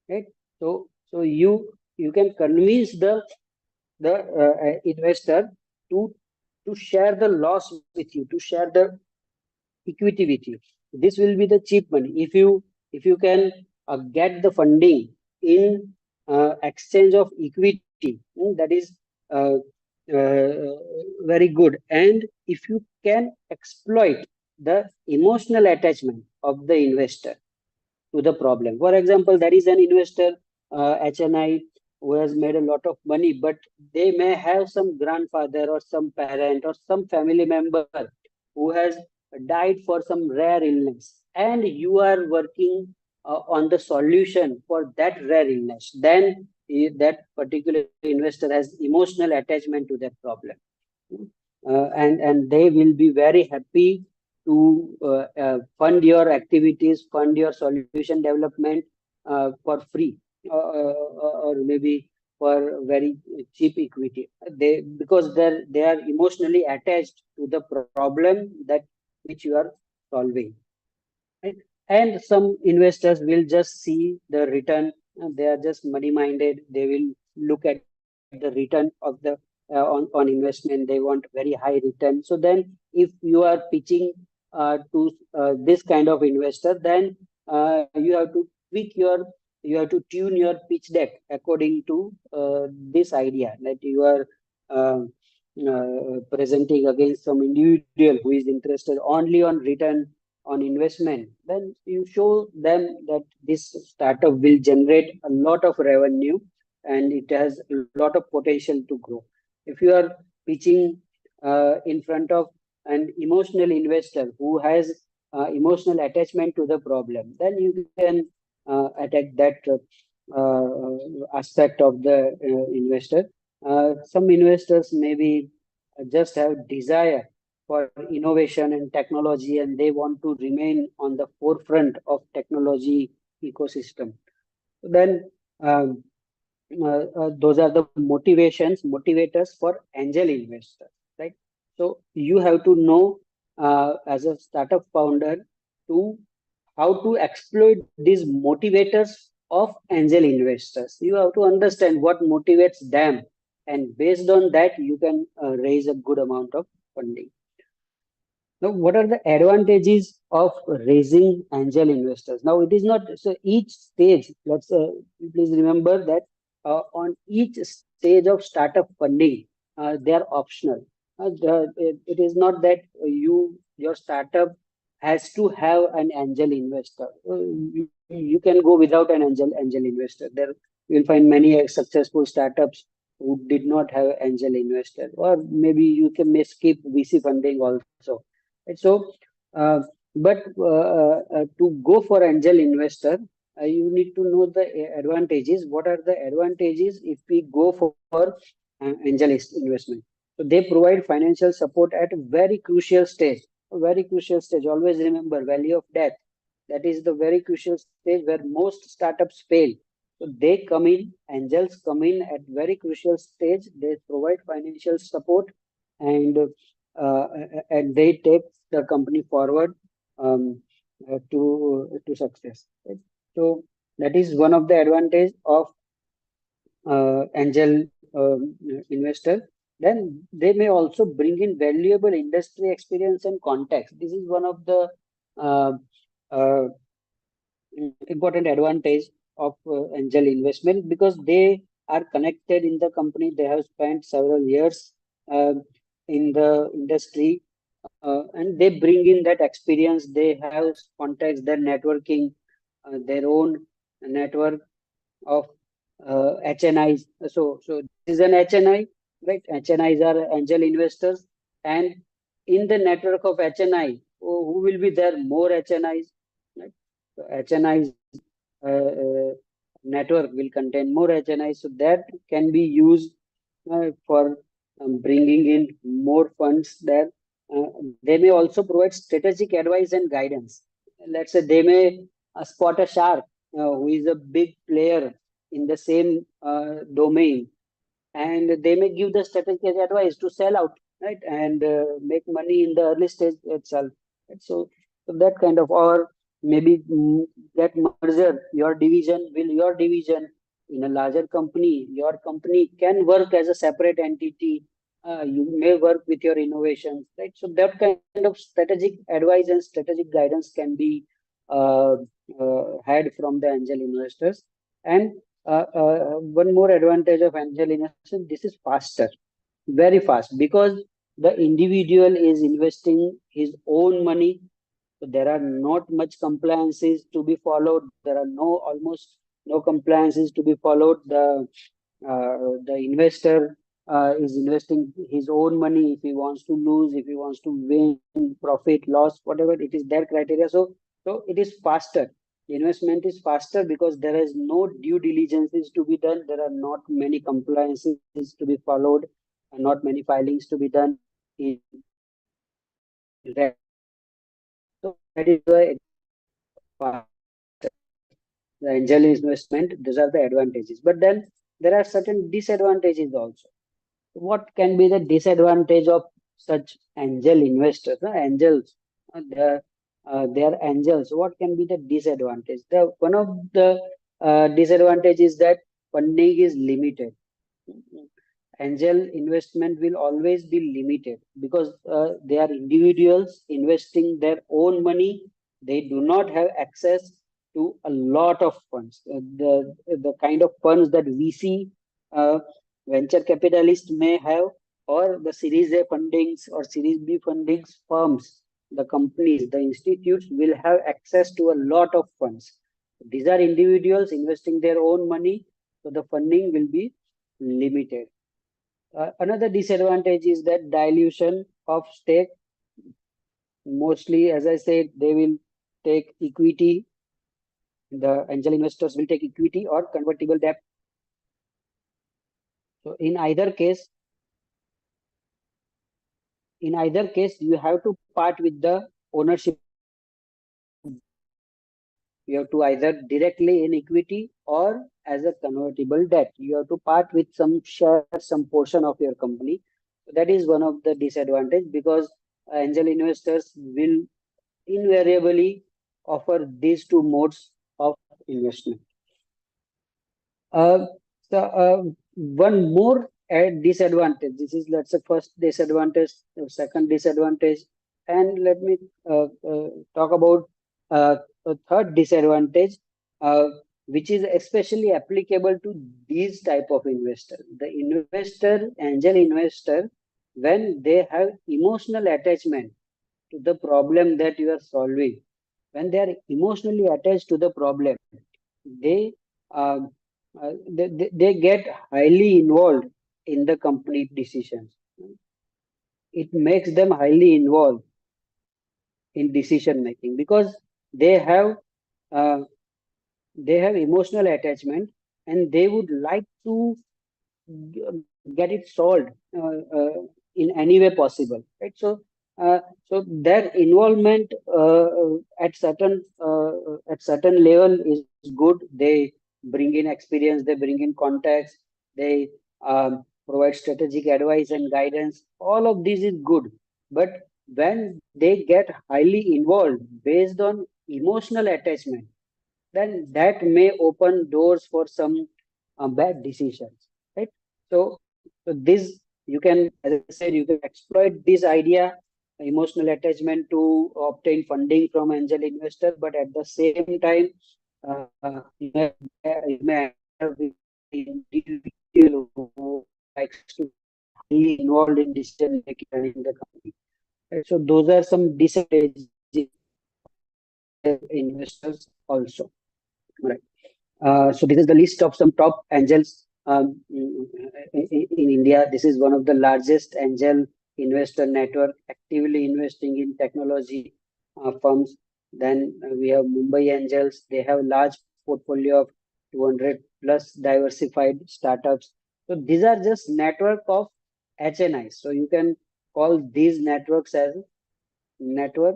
right? So you can convince the investor to to share the loss with you, to share the equity with you. This will be the cheap money. If you can get the funding in exchange of equity, that is uh, very good. And if you can exploit the emotional attachment of the investor to the problem. For example, there is an investor, HNI, who has made a lot of money, but they may have some grandfather or some parent or some family member who has died for some rare illness, and you are working on the solution for that rare illness. Then that particular investor has emotional attachment to that problem. And they will be very happy to fund your activities, fund your solution development for free, or maybe for very cheap equity. Because they are emotionally attached to the problem that which you are solving. Right? And some investors will just see the return. They are just money minded. They will look at the return of the on investment. They want very high return. So then, if you are pitching to this kind of investor, then you have to tweak you have to tune your pitch deck according to this idea that you are presenting against some individual who is interested only on return on investment. Then you show them that this startup will generate a lot of revenue and it has a lot of potential to grow. If you are pitching in front of an emotional investor who has emotional attachment to the problem, then you can attack that aspect of the investor. Some investors maybe just have desire for innovation and technology, and they want to remain on the forefront of technology ecosystem. Then those are the motivators for angel investors, right? So you have to know as a startup founder to how to exploit these motivators of angel investors. You have to understand what motivates them, and based on that, you can raise a good amount of funding. Now, what are the advantages of raising angel investors? Now, it is not so each stage. Let's please remember that on each stage of startup funding, they are optional. It is not that your startup has to have an angel investor. You can go without an angel investor. There you'll find many successful startups who did not have angel investor, or maybe you may skip VC funding also. And so, but to go for angel investor, you need to know the advantages. What are the advantages if we go for angel investment? So they provide financial support at a very crucial stage. A very crucial stage. Always remember, valley of death. That is the very crucial stage where most startups fail. So they come in, angels come in at very crucial stage. They provide financial support, and they take the company forward to success. Right? So that is one of the advantage of angel investor. Then they may also bring in valuable industry experience and context. This is one of the uh, uh, important advantage of angel investment, because they are connected in the company. They have spent several years in the industry, and they bring in that experience. They have contacts, their networking, their own network of HNIs. So this is an HNI, right? HNIs are angel investors, and in the network of HNI, who will be there? More HNIs, right? So HNIs network will contain more HNIs, so that can be used for bringing in more funds there. They may also provide strategic advice and guidance. Let's say they may spot a shark who is a big player in the same domain, and they may give the strategic advice to sell out, right, and make money in the early stage itself. Right? So that kind of, or maybe that merger, your division in a larger company, your company can work as a separate entity you may work with your innovations, right? So that kind of strategic advice and strategic guidance can be uh, had from the angel investors. And one more advantage of angel investors, this is faster, very fast, because the individual is investing his own money. So there are not much compliances to be followed. There are almost no compliances to be followed. The investor is investing his own money. If he wants to lose, if he wants to win, profit, loss, whatever, it is their criteria. So it is faster. The investment is faster because there is no due diligences to be done. There are not many compliances to be followed, and not many filings to be done in so that is why the angel investment, these are the advantages. But then there are certain disadvantages also. What can be the disadvantage of such angel investors? Angels, they are angels. What can be the disadvantage? The one of the disadvantage is that funding is limited. Angel investment will always be limited because they are individuals investing their own money. They do not have access to a lot of funds. The kind of funds that VC venture capitalists may have, or the Series A fundings or Series B fundings firms, the companies, the institutes will have access to a lot of funds. These are individuals investing their own money, so the funding will be limited. Another disadvantage is that dilution of stake. Mostly, as I said, they will take equity. The angel investors will take equity or convertible debt. So in either case, you have to part with the ownership. You have to either directly in equity or as a convertible debt. You have to part with some share, some portion of your company. So that is one of the disadvantage because angel investors will invariably offer these two modes of investment. Uh, one more disadvantage. This is, let's say, first disadvantage, second disadvantage, and let me talk about a third disadvantage, uh, which is especially applicable to these type of investor. The investor, angel investor, when they have emotional attachment to the problem that you are solving, when they are emotionally attached to the problem, they um, they get highly involved in the complete decisions. It makes them highly involved in decision making because they have uh, they have emotional attachment and they would like to get it solved in any way possible, right? So their involvement at certain level is good. They bring in experience, they bring in contacts, they provide strategic advice and guidance. All of this is good, but when they get highly involved based on emotional attachment, then that may open doors for some bad decisions, right? So this, you can, as I said, you can exploit this idea, emotional attachment, to obtain funding from angel investor, but at the same time, you may have individual who likes to be involved in decision making in the company. Right? So those are some disadvantages investors also. Right. So this is the list of some top angels in India. This is one of the largest angel investor network actively investing in technology firms. Then we have Mumbai Angels. They have large portfolio of 200 plus diversified startups. So these are just network of HNIs. So you can call these networks as network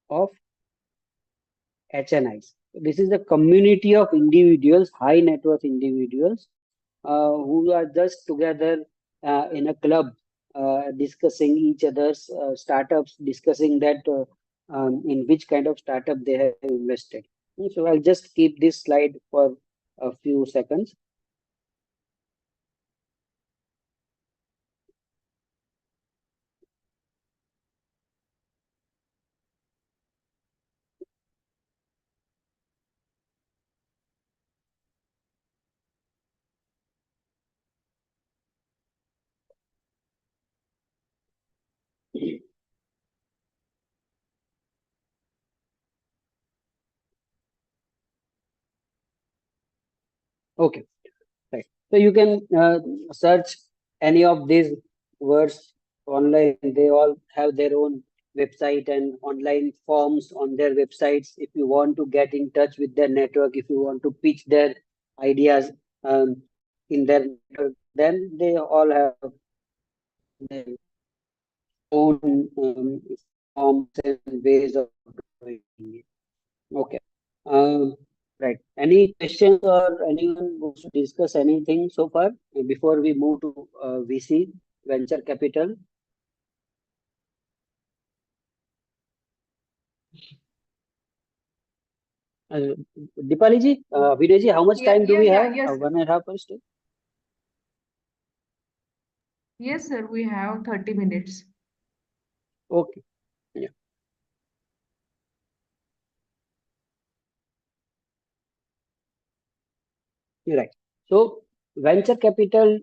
of HNIs. This is a community of individuals, high net worth individuals, who are just together in a club, discussing each other's startups, discussing that in which kind of startup they have invested. So I'll just keep this slide for a few seconds. Okay, right. So you can search any of these words online. They all have their own website and online forms on their websites. If you want to get in touch with their network, if you want to pitch their ideas in their network, then they all have their own forms and ways of doing it. Okay. Um, right. Any questions or anyone wants to discuss anything so far before we move to VC, venture capital? Uh, Dipali ji, Vinay ji, how much time do we have? Yes. 1.5 hours still? Yes, sir, we have 30 minutes. Okay. Yeah. You're right. So venture capital,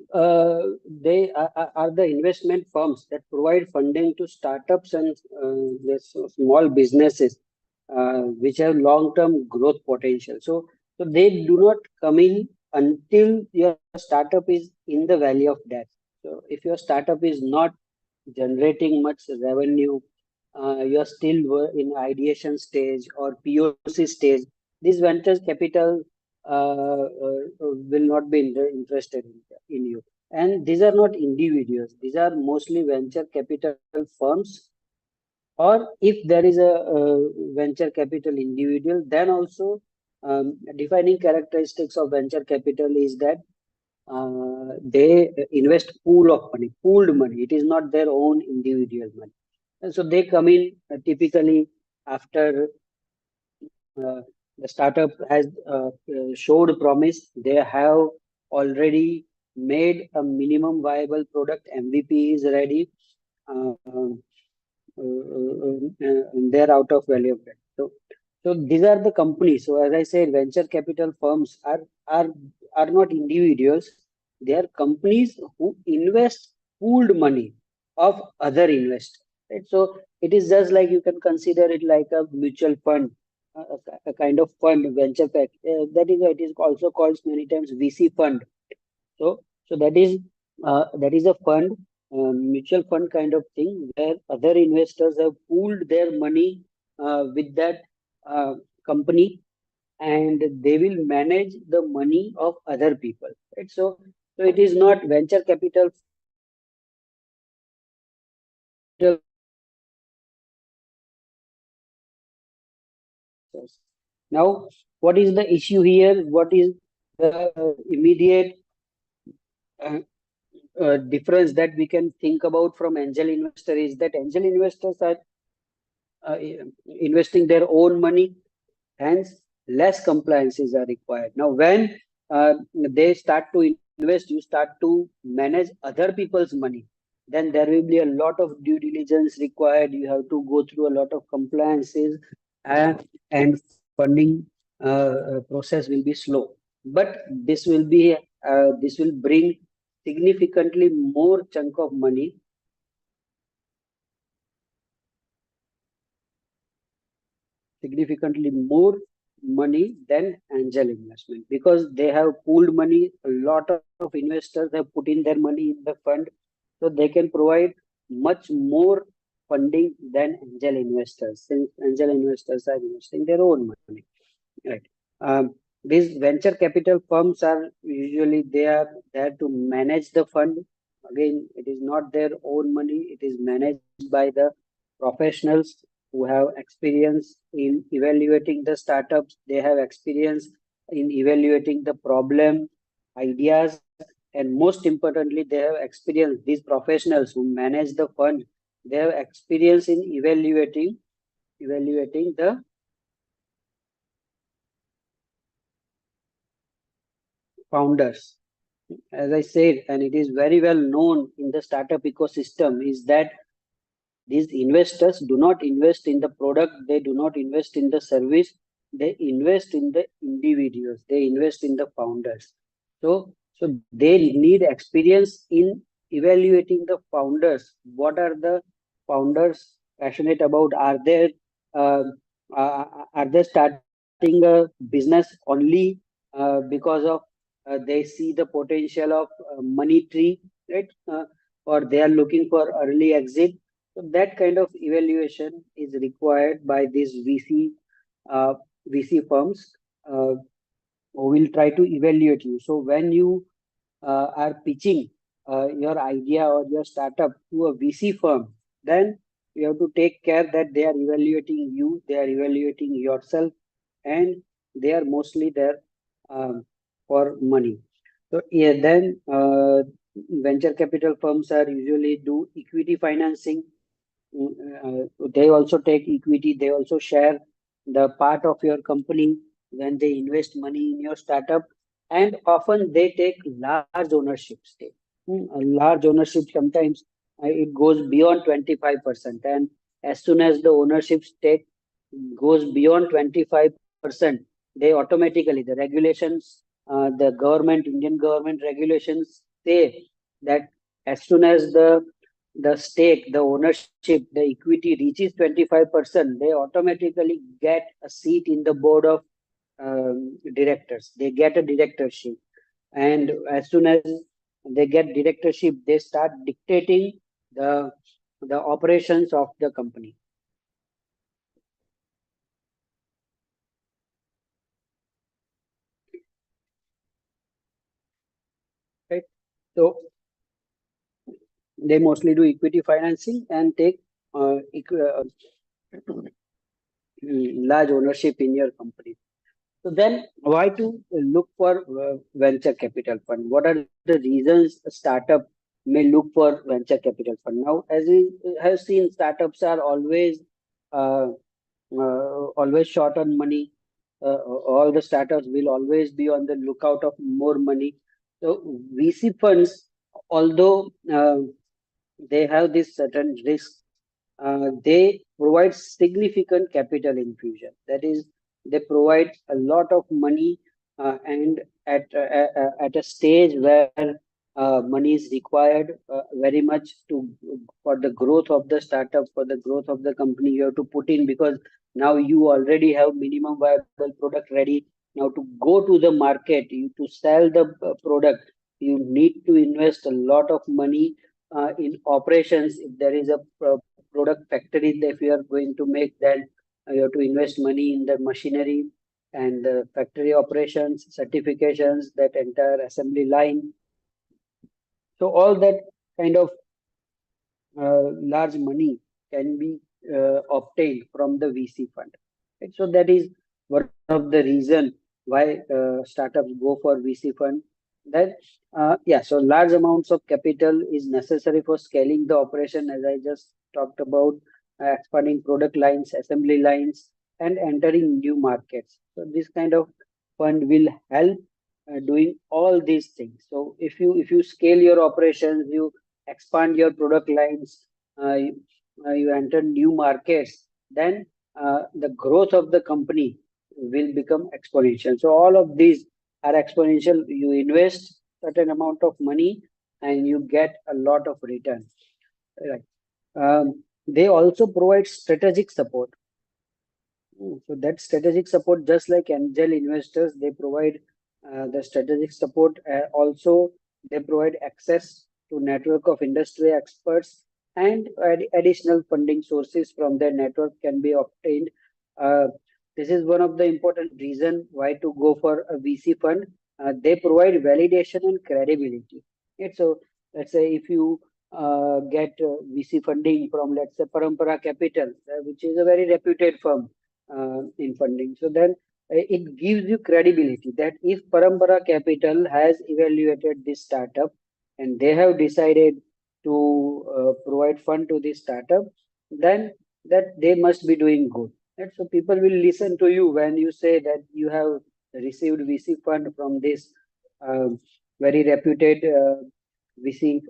they are the investment firms that provide funding to startups and small businesses which have long-term growth potential. So they do not come in until your startup is in the valley of death. So if your startup is not generating much revenue, you're still in ideation stage or POC stage, this venture capital will not be interested in you. And these are not individuals; these are mostly venture capital firms. Or if there is a venture capital individual, then also defining characteristics of venture capital is that they invest pooled money. It is not their own individual money. And so they come in typically after the startup has showed promise. They have already made a minimum viable product. MVP is ready. And they're out of value of debt. So these are the companies. So as I said, venture capital firms are are not individuals. They are companies who invest pooled money of other investors. Right? So it is just like you can consider it like a mutual fund, a kind of fund, venture pack. That is why it is also called many times VC fund. So that is a fund, mutual fund kind of thing where other investors have pooled their money with that uh, company, and they will manage the money of other people. Right? So it is not venture capital. Now, what is the issue here? What is the immediate uh, difference that we can think about from angel investor is that angel investors are uh, investing their own money, hence less compliances are required. Now, when they start to invest, you start to manage other people's money, then there will be a lot of due diligence required. You have to go through a lot of compliances, and funding process will be slow. But this will bring significantly more chunk of money, significantly more money than angel investment, because they have pooled money. A lot of investors have put in their money in the fund, so they can provide much more funding than angel investors, since angel investors are investing their own money. Right. These venture capital firms are usually they are there to manage the fund. Again, it is not their own money. It is managed by the professionals who have experience in evaluating the startups. They have experience in evaluating the problem, ideas, and most importantly, they have experience. These professionals who manage the fund, they have experience in evaluating the founders. As I said, and it is very well known in the startup ecosystem, is that these investors do not invest in the product, they do not invest in the service, they invest in the individuals, they invest in the founders. So they need experience in evaluating the founders. What are the founders passionate about? Uh, are they starting a business only because of they see the potential of money tree, right? Or they are looking for early exit. So that kind of evaluation is required by these uh, VC firms who will try to evaluate you. So when you are pitching your idea or your startup to a VC firm, then you have to take care that they are evaluating you, they are evaluating yourself, and they are mostly there for money. So yeah, then venture capital firms are usually do equity financing. They also take equity. They also share the part of your company when they invest money in your startup, and often they take large ownership stake. A large ownership sometimes it goes beyond 25%, and as soon as the ownership stake goes beyond 25%, they automatically, the regulations, the government, Indian government regulations say that as soon as the stake, the ownership, the equity reaches 25%, they automatically get a seat in the board of directors. They get a directorship. And as soon as they get directorship, they start dictating the the operations of the company. Right? So they mostly do equity financing and take large ownership in your company. So then, why to look for venture capital fund? What are the reasons a startup may look for venture capital fund? Now, as we have seen, startups are uh, always short on money. All the startups will always be on the lookout of more money. So VC funds, although they have this certain risk, they provide significant capital infusion. That is, they provide a lot of money and at a stage where money is required very much to for the growth of the startup, for the growth of the company. You have to put in because now you already have minimum viable product ready. Now to go to the market, you to sell the product, you need to invest a lot of money in operations. If there is a product factory that if you are going to make, then you have to invest money in the machinery and the factory operations, certifications, that entire assembly line. So all that kind of large money can be obtained from the VC fund. Right? So that is one of the reason why startups go for VC fund. That yeah, so large amounts of capital is necessary for scaling the operation, as I just talked about, expanding product lines, assembly lines, and entering new markets. So this kind of fund will help doing all these things. So if you scale your operations, you expand your product lines, you enter new markets, then the growth of the company will become exponential. So all of these are exponential. You invest certain amount of money and you get a lot of return. Right. They also provide strategic support. So that strategic support, just like angel investors, they provide the strategic support. Also, they provide access to network of industry experts, and additional funding sources from their network can be obtained. Uh, this is one of the important reason why to go for a VC fund. They provide validation and credibility. Right? So let's say if you get VC funding from, let's say, Parampara Capital, which is a very reputed firm in funding. So then it gives you credibility that if Parampara Capital has evaluated this startup and they have decided to provide fund to this startup, then that they must be doing good. Right? So people will listen to you when you say that you have received VC fund from this very reputed VC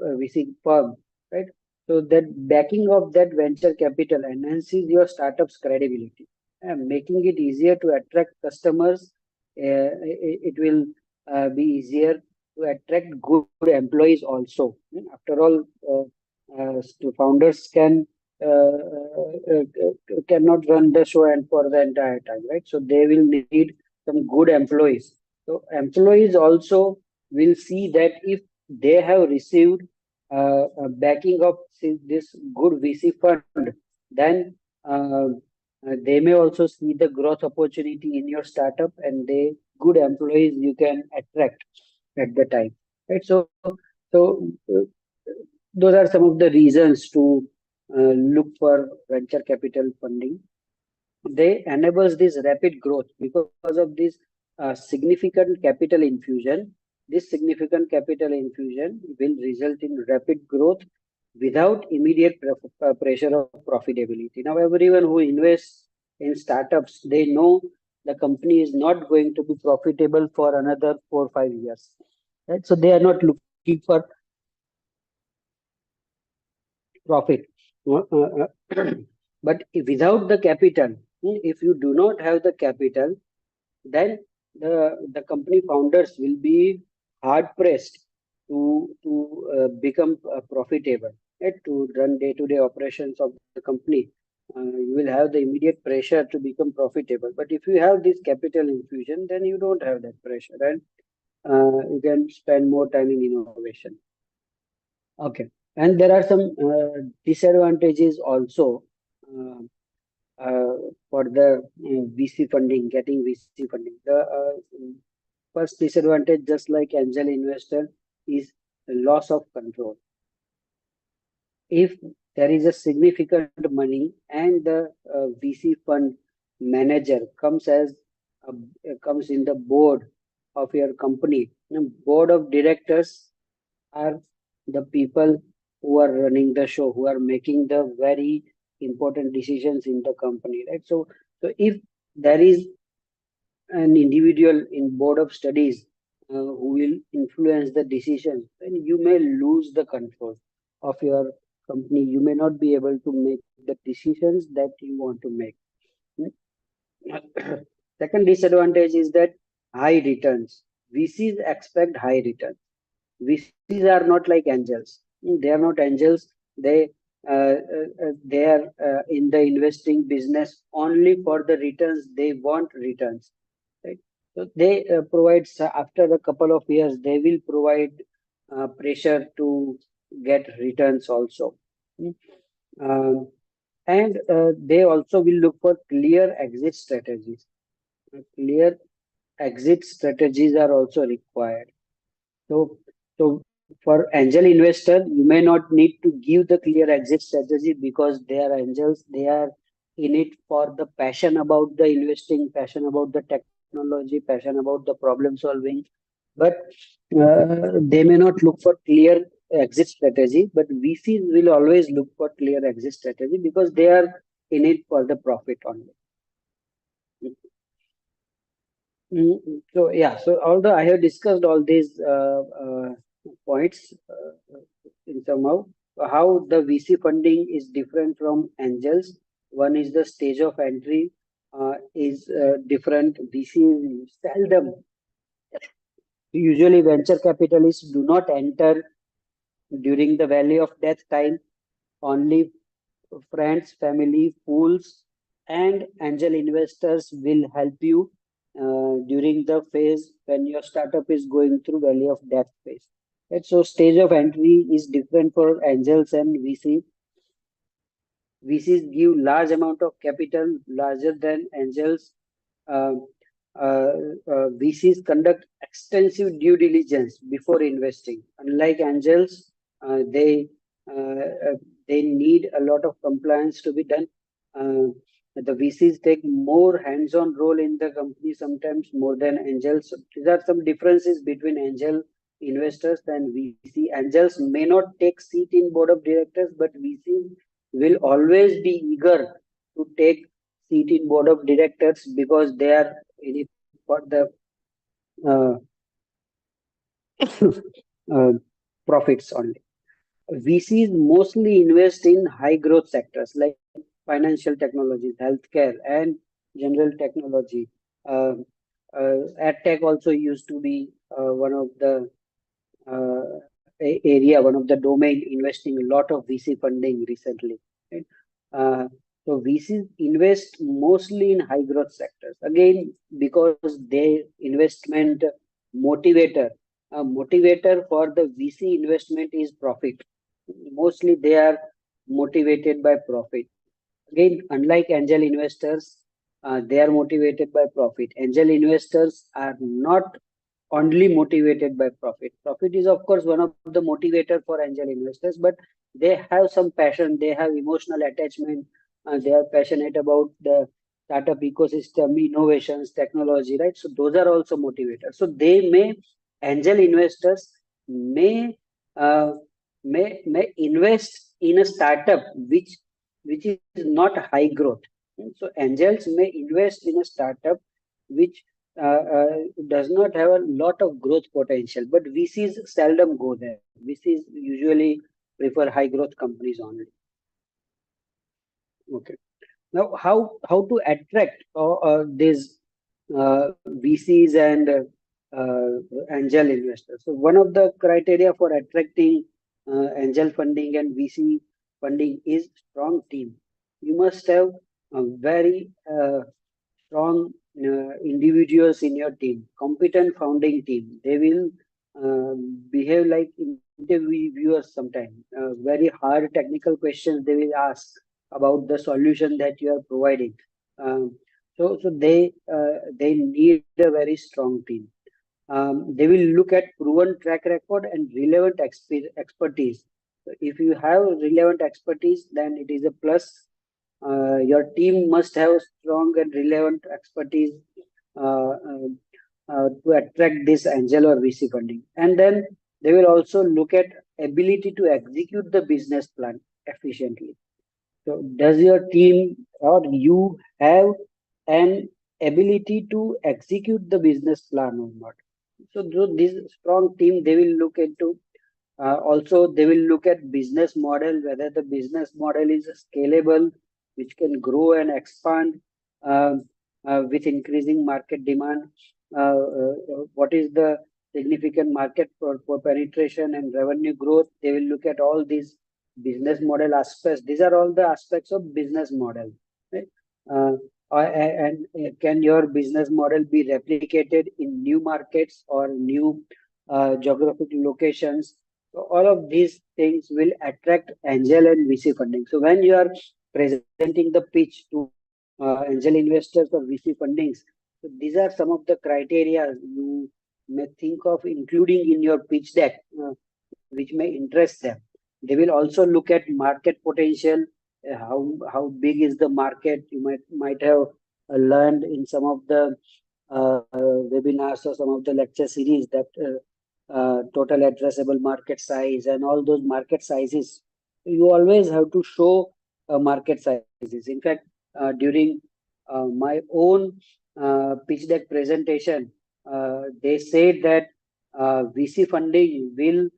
firm, right? So that backing of that venture capital enhances your startup's credibility, making it easier to attract customers. It will be easier to attract good employees also. After all, founders cannot run the show and for the entire time, right? So they will need some good employees. So employees also will see that if they have received a backing of this good VC fund, then they may also see the growth opportunity in your startup, and they good employees you can attract at the time, right? So those are some of the reasons to look for venture capital funding. They enables this rapid growth because of this significant capital infusion. This significant capital infusion will result in rapid growth without immediate pressure of profitability. Now, everyone who invests in startups, they know the company is not going to be profitable for another 4 or 5 years, right? So they are not looking for profit. But without the capital, if you do not have the capital, then the company founders will be hard pressed to become profitable, right? To run day-to-day operations of the company. You will have the immediate pressure to become profitable. But if you have this capital infusion, then you don't have that pressure, and you can spend more time in innovation. Okay, and there are some disadvantages also. Uh, for the VC funding, getting VC funding. The first disadvantage, just like angel investor, is loss of control. If there is a significant money and the VC fund manager comes in the board of your company, board of directors are the people who are running the show, who are making the very important decisions in the company, right? So if there is an individual in board of studies who will influence the decisions, then you may lose the control of your company. You may not be able to make the decisions that you want to make. Second disadvantage is that high returns. VCs expect high returns. VCs are not like angels. They are not angels. They are in the investing business only for the returns. They want returns, right? So they provide after a couple of years they will provide pressure to get returns also. Mm. And they also will look for clear exit strategies. Clear exit strategies are also required. So for angel investor, you may not need to give the clear exit strategy because they are angels. They are in it for the passion about the investing, passion about the technology, passion about the problem solving. But they may not look for clear exit strategy. But VCs will always look for clear exit strategy because they are in it for the profit only. So yeah, so although I have discussed all these points in somehow how the VC funding is different from angels. One is the stage of entry is different. VC is seldom. Usually, venture capitalists do not enter during the valley of death time. Only friends, family, pools, and angel investors will help you during the phase when your startup is going through valley of death phase. Right? So stage of entry is different for angels and VC. VCs give large amount of capital, larger than angels. Uh, VCs conduct extensive due diligence before investing. Unlike angels, uh, they uh, uh, they need a lot of compliance to be done. The VCs take more hands-on role in the company, sometimes more than angels. So these are some differences between angel investors and VC. Angels may not take seat in board of directors, but VCs will always be eager to take seat in board of directors because they are in it for the uh, uh, profits only. VCs mostly invest in high growth sectors like financial technologies, healthcare, and general technology. Uh, AdTech also used to be one of the area, one of the domain investing a lot of VC funding recently. Right? Uh, so VCs invest mostly in high growth sectors. Again, because their investment motivator motivator for the VC investment is profit. Mostly they are motivated by profit. Again, unlike angel investors, they are motivated by profit. Angel investors are not only motivated by profit. Profit is, of course, one of the motivator for angel investors, but they have some passion, they have emotional attachment, they are passionate about the startup ecosystem, innovations, technology, right? So those are also motivators. So they may, angel investors may uh, may invest in a startup which is not high growth. So angels may invest in a startup which does not have a lot of growth potential, but VCs seldom go there. VCs usually prefer high growth companies only. Okay. Now, how to attract these VCs and angel investors? So one of the criteria for attracting angel funding and VC funding is strong team. You must have a very strong individuals in your team, competent founding team. They will behave like interviewers sometimes. Very hard technical questions they will ask about the solution that you are providing. So they need a very strong team. They will look at proven track record and relevant expertise. So if you have relevant expertise, then it is a plus. Your team must have strong and relevant expertise uh, uh, to attract this angel or VC funding. And then they will also look at ability to execute the business plan efficiently. So does your team or you have an ability to execute the business plan or not? So this strong team, they will look into also, they will look at business model, whether the business model is scalable, which can grow and expand uh, with increasing market demand. What is the significant market for penetration and revenue growth? They will look at all these business model aspects. These are all the aspects of business model. Right? Uh, and can your business model be replicated in new markets or new geographic locations? So all of these things will attract angel and VC funding. So when you are presenting the pitch to angel investors or VC fundings, so these are some of the criteria you may think of including in your pitch deck, which may interest them. They will also look at market potential. How big is the market? You might have learned in some of the webinars or some of the lecture series that total addressable market size and all those market sizes. You always have to show market sizes. In fact, during my own pitch deck presentation, they said that VC funding will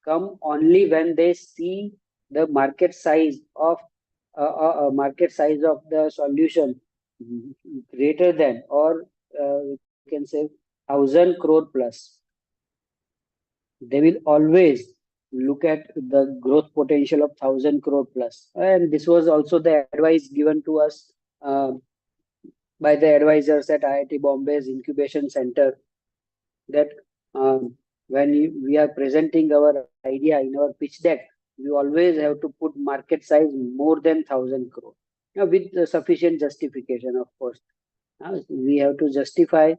come only when they see the market size of the solution greater than or you can say 1,000 crore plus. They will always look at the growth potential of 1,000 crore plus. And this was also the advice given to us by the advisors at IIT Bombay's incubation center that when we are presenting our idea in our pitch deck, we always have to put market size more than 1,000 crore. Now, with sufficient justification, of course. We have to justify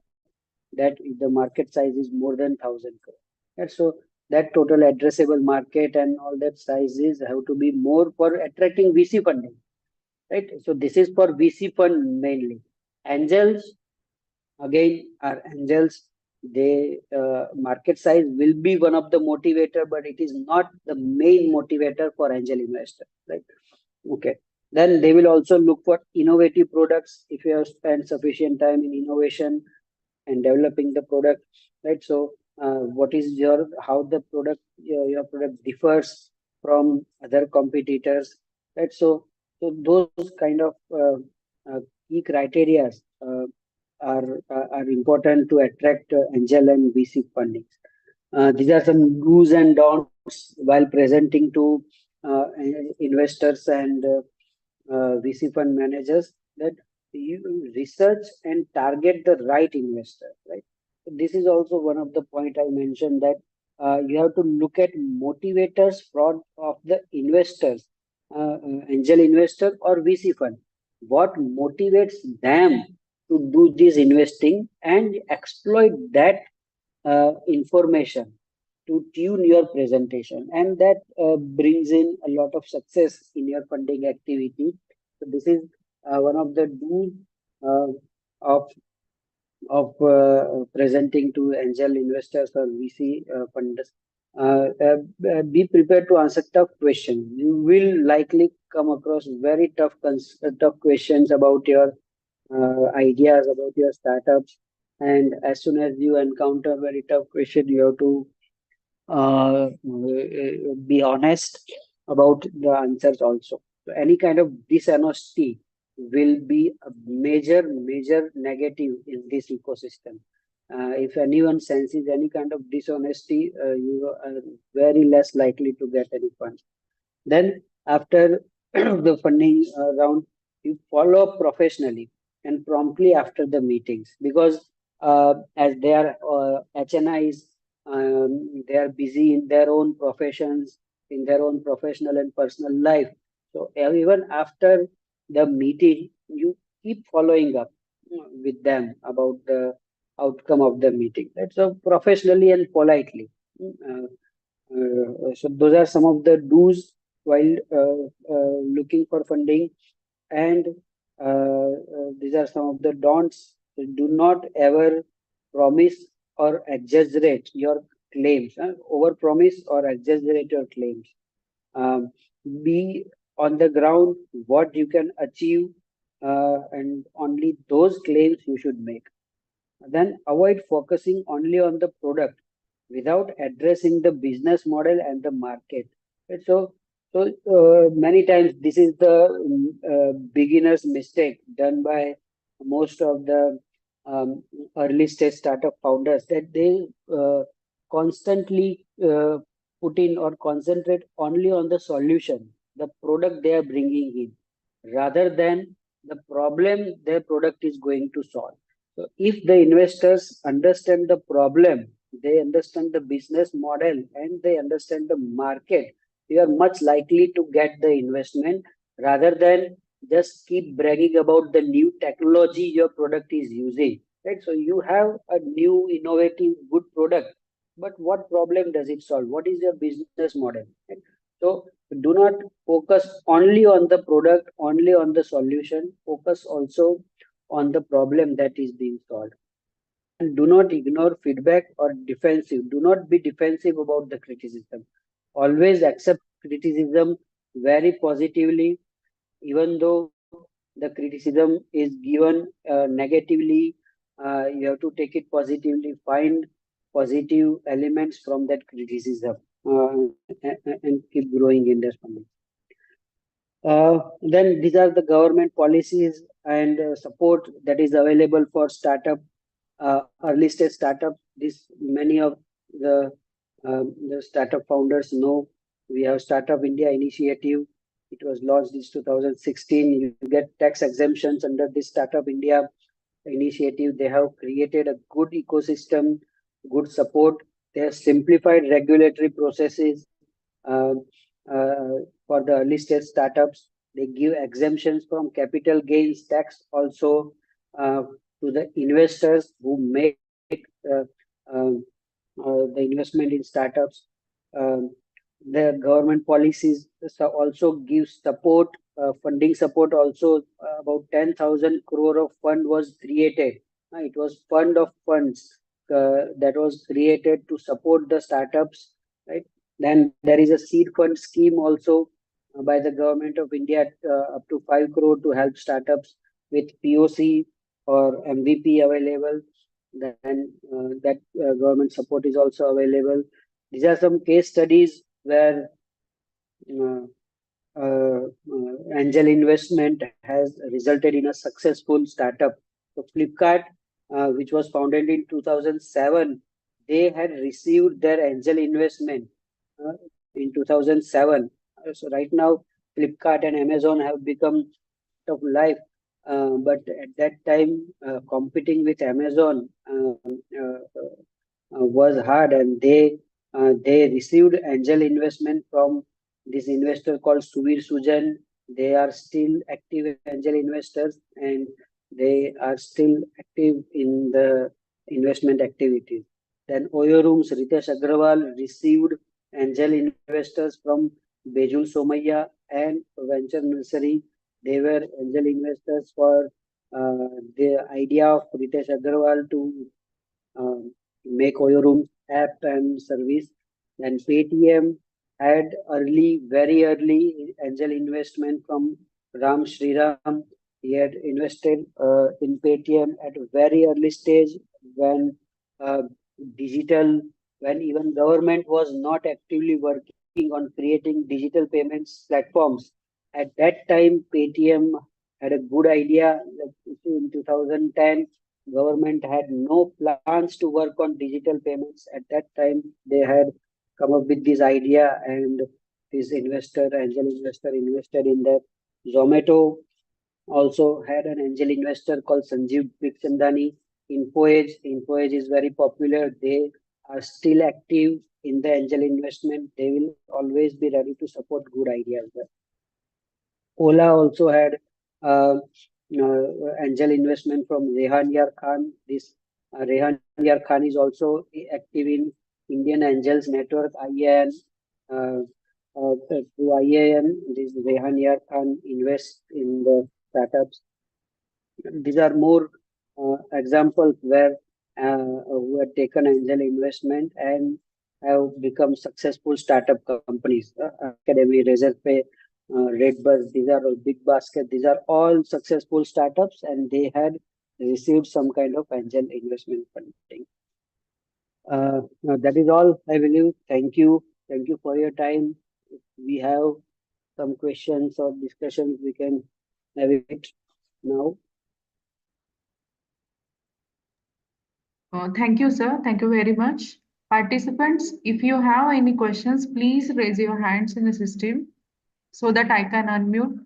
that the market size is more than 1,000 crore. And so that total addressable market and all that sizes have to be more for attracting VC funding, right? So this is for VC fund mainly. Angels, again, are angels. They market size will be one of the motivator, but it is not the main motivator for angel investor, right? Okay. Then they will also look for innovative products if you have spent sufficient time in innovation and developing the product, right? So what is how the product your product differs from other competitors, right? So those kind of key criteria are important to attract angel and VC funding. These are some do's and don'ts while presenting to investors and VC fund managers, that you research and target the right investor, right? this is also one of the point I mentioned, that you have to look at motivators of the investors, angel investor or VC fund. What motivates them to do this investing and exploit that information to tune your presentation, and that brings in a lot of success in your funding activity. So this is one of the do's uh, of presenting to angel investors or VC funders. Be prepared to answer tough questions. You will likely come across very tough questions about your ideas, about your startups. And as soon as you encounter very tough question, you have to be honest about the answers also. So any kind of dishonesty will be a major negative in this ecosystem. If anyone senses any kind of dishonesty, you are very less likely to get any funds. Then after the funding round, you follow up professionally and promptly after the meetings, because as they are HNIs, they are busy in their own professions, in their own professional and personal life. So even after the meeting, you keep following up with them about the outcome of the meeting. That's so professionally and politely. Uh, so those are some of the do's while looking for funding, and these are some of the don'ts. So do not ever promise or exaggerate your claims. Over promise or exaggerate your claims. Um, be on the ground what you can achieve, and only those claims you should make. Then avoid focusing only on the product without addressing the business model and the market. Right? So many times this is the beginner's mistake done by most of the early stage startup founders, that they constantly put in or concentrate only on the solution, the product they are bringing in, rather than the problem their product is going to solve. So if the investors understand the problem, they understand the business model, and they understand the market, you are much likely to get the investment, rather than just keep bragging about the new technology your product is using. Right? So you have a new, innovative, good product, but what problem does it solve? What is your business model? Right? So do not focus only on the product, only on the solution. Focus also on the problem that is being solved. And do not ignore feedback or defensive. Do not be defensive about the criticism. Always accept criticism very positively, even though the criticism is given negatively. You have to take it positively, find positive elements from that criticism, and keep growing in this funding. Then these are the government policies and support that is available for startup, early stage startup. This many of the the startup founders know. We have Startup India initiative. It was launched in 2016. You get tax exemptions under this Startup India initiative. They have created a good ecosystem, good support. They have simplified regulatory processes uh, for the early stage startups. They give exemptions from capital gains tax also to the investors who make uh, um, the investment in startups. Um, the government policies also give support, funding support also. About 10,000 crore of fund was created. It was fund of funds that was created to support the startups, right? Then there is a seed fund scheme also by the government of India, up to 5 crore to help startups with POC or MVP available. Then that government support is also available. These are some case studies where uh, angel investment has resulted in a successful startup. So Flipkart, which was founded in 2007, they had received their angel investment uh, in 2007. So right now, Flipkart and Amazon have become part of life. but at that time, competing with Amazon was hard, and they received angel investment from this investor called Suvir Sujan. They are still active angel investors, and they are still active in the investment activities. Then Oyo Rooms, Ritesh Agrawal received angel investors from Bejul Somaiya and Venture Nursery. They were angel investors for the idea of Ritesh Agrawal to make Oyo Room app and service. And Paytm had very early angel investment from Ram Sriram. He had invested in Paytm at a very early stage when uh, digital, when even government was not actively working on creating digital payments platforms. At that time, Paytm had a good idea. Like in 2010, government had no plans to work on digital payments. At that time, they had come up with this idea, and this angel investor, invested in that. Zomato also had an angel investor called Sanjeev Bikhchandani. Info Edge is very popular. They are still active in the angel investment. They will always be ready to support good ideas. Ola also had uh, angel investment from Rehan Yar Khan. This Rehan Yar Khan is also active in Indian Angels Network (IAN). Uh, Through IAN, this Rehan Yar Khan invests in the startups. These are more examples where who have taken angel investment and have become successful startup companies. Academy, Razorpay, Redbus, these are all Big Basket. These are all successful startups, and they had received some kind of angel investment funding. Now that is all, I believe. Thank you for your time. If we have some questions or discussions, we can have it now. Thank you, sir. Thank you very much. Participants, if you have any questions, please raise your hands in the system so that I can unmute.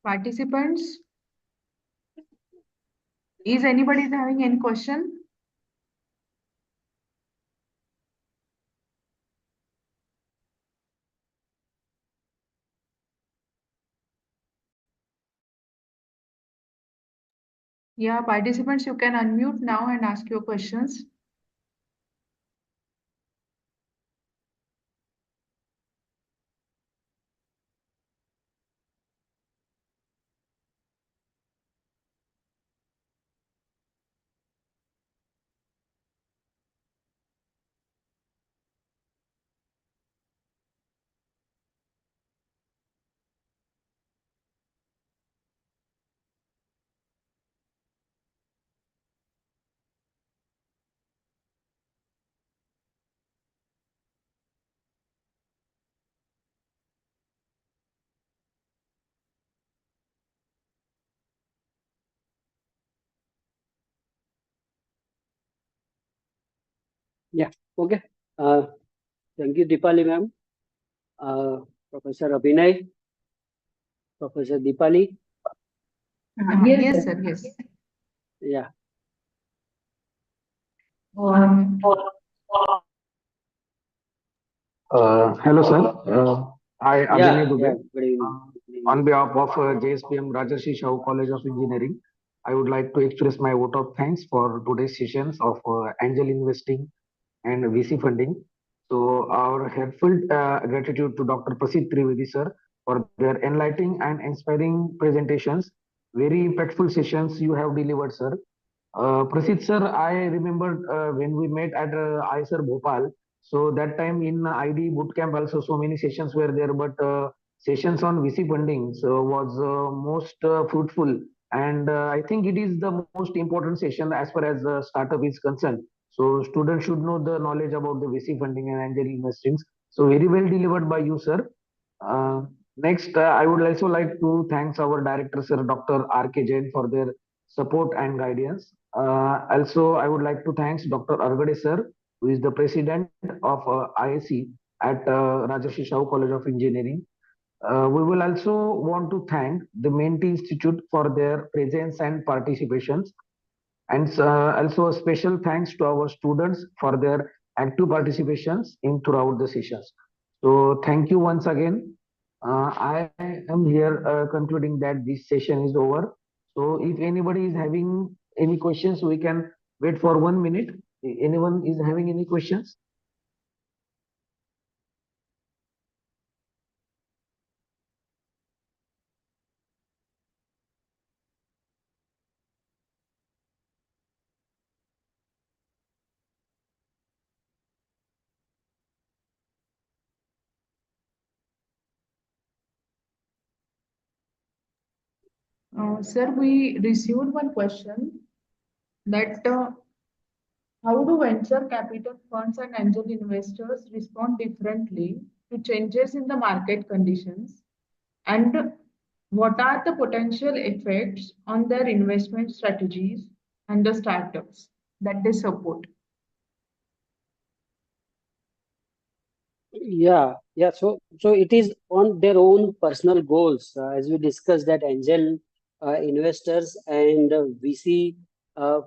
Participants, is anybody having any question? Yeah, participants, you can unmute now and ask your questions. Yeah, okay. Thank you, Deepali ma'am. Professor Abhinay, Professor Deepali. Yes, sir. Yes. Yeah, Um, Hello, sir. I, Abhinay yeah, Dubey. good evening. On behalf of JSPM Rajarshi Shahu College of Engineering, I would like to express my vote of thanks for today's sessions of angel investing and VC funding. So, our heartfelt gratitude to Dr. Prasid Trivedi, sir, for their enlightening and inspiring presentations. Very impactful sessions you have delivered, sir. Prasid sir, I remember when we met at IISER Bhopal. So that time in ID bootcamp also so many sessions were there, but sessions on VC funding so was most fruitful, and I think it is the most important session as far as startup is concerned. So students should know the knowledge about the VC funding and angel investing. So very well delivered by you, sir. Next, I would also like to thanks our director, Sir Dr. R.K. Jain, for their support and guidance. Also, I would like to thanks Dr. Argade, sir, who is the president of IIC at Rajarshi Shahu College of Engineering. We will also want to thank the Menti Institute for their presence and participations. And also a special thanks to our students for their active participations in throughout the sessions. So thank you once again. I am here concluding that this session is over. So if anybody is having any questions, we can wait for 1 minute. Anyone is having any questions? Sir, we received one question that how do venture capital funds and angel investors respond differently to changes in the market conditions? And what are the potential effects on their investment strategies and the startups that they support? Yeah. So it is on their own personal goals, as we discussed that angel investors and VC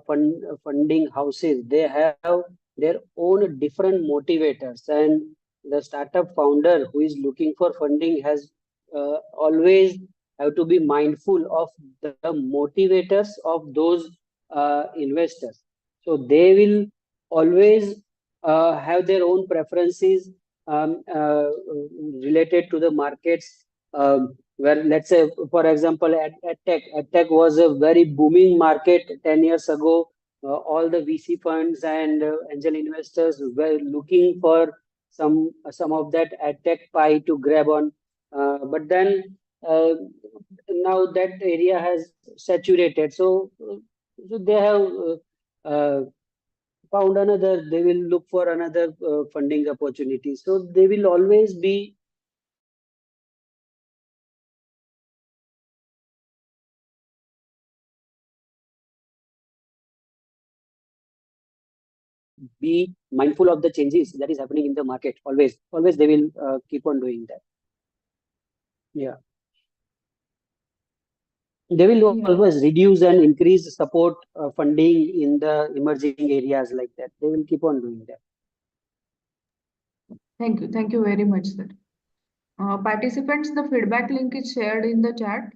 funding houses, they have their own different motivators, and the startup founder who is looking for funding has always have to be mindful of the motivators of those investors. So they will always have their own preferences related to the markets, where let's say, for example, at tech was a very booming market 10 years ago. All the VC funds and angel investors were looking for some of that ad tech pie to grab on, but then now that area has saturated, so they have found another, they will look for another funding opportunity. So they will always be mindful of the changes that is happening in the market. Always they will keep on doing that. Yeah. They will Yeah. always reduce and increase support funding in the emerging areas like that. They will keep on doing that. Thank you. Thank you very much, sir. Participants, the feedback link is shared in the chat.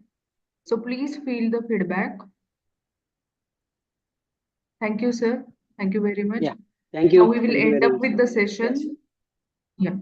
So please fill the feedback. Thank you, sir. Thank you very much. Yeah. Thank Now you. we will Thank you end very up much. with the Yes. session. Yeah.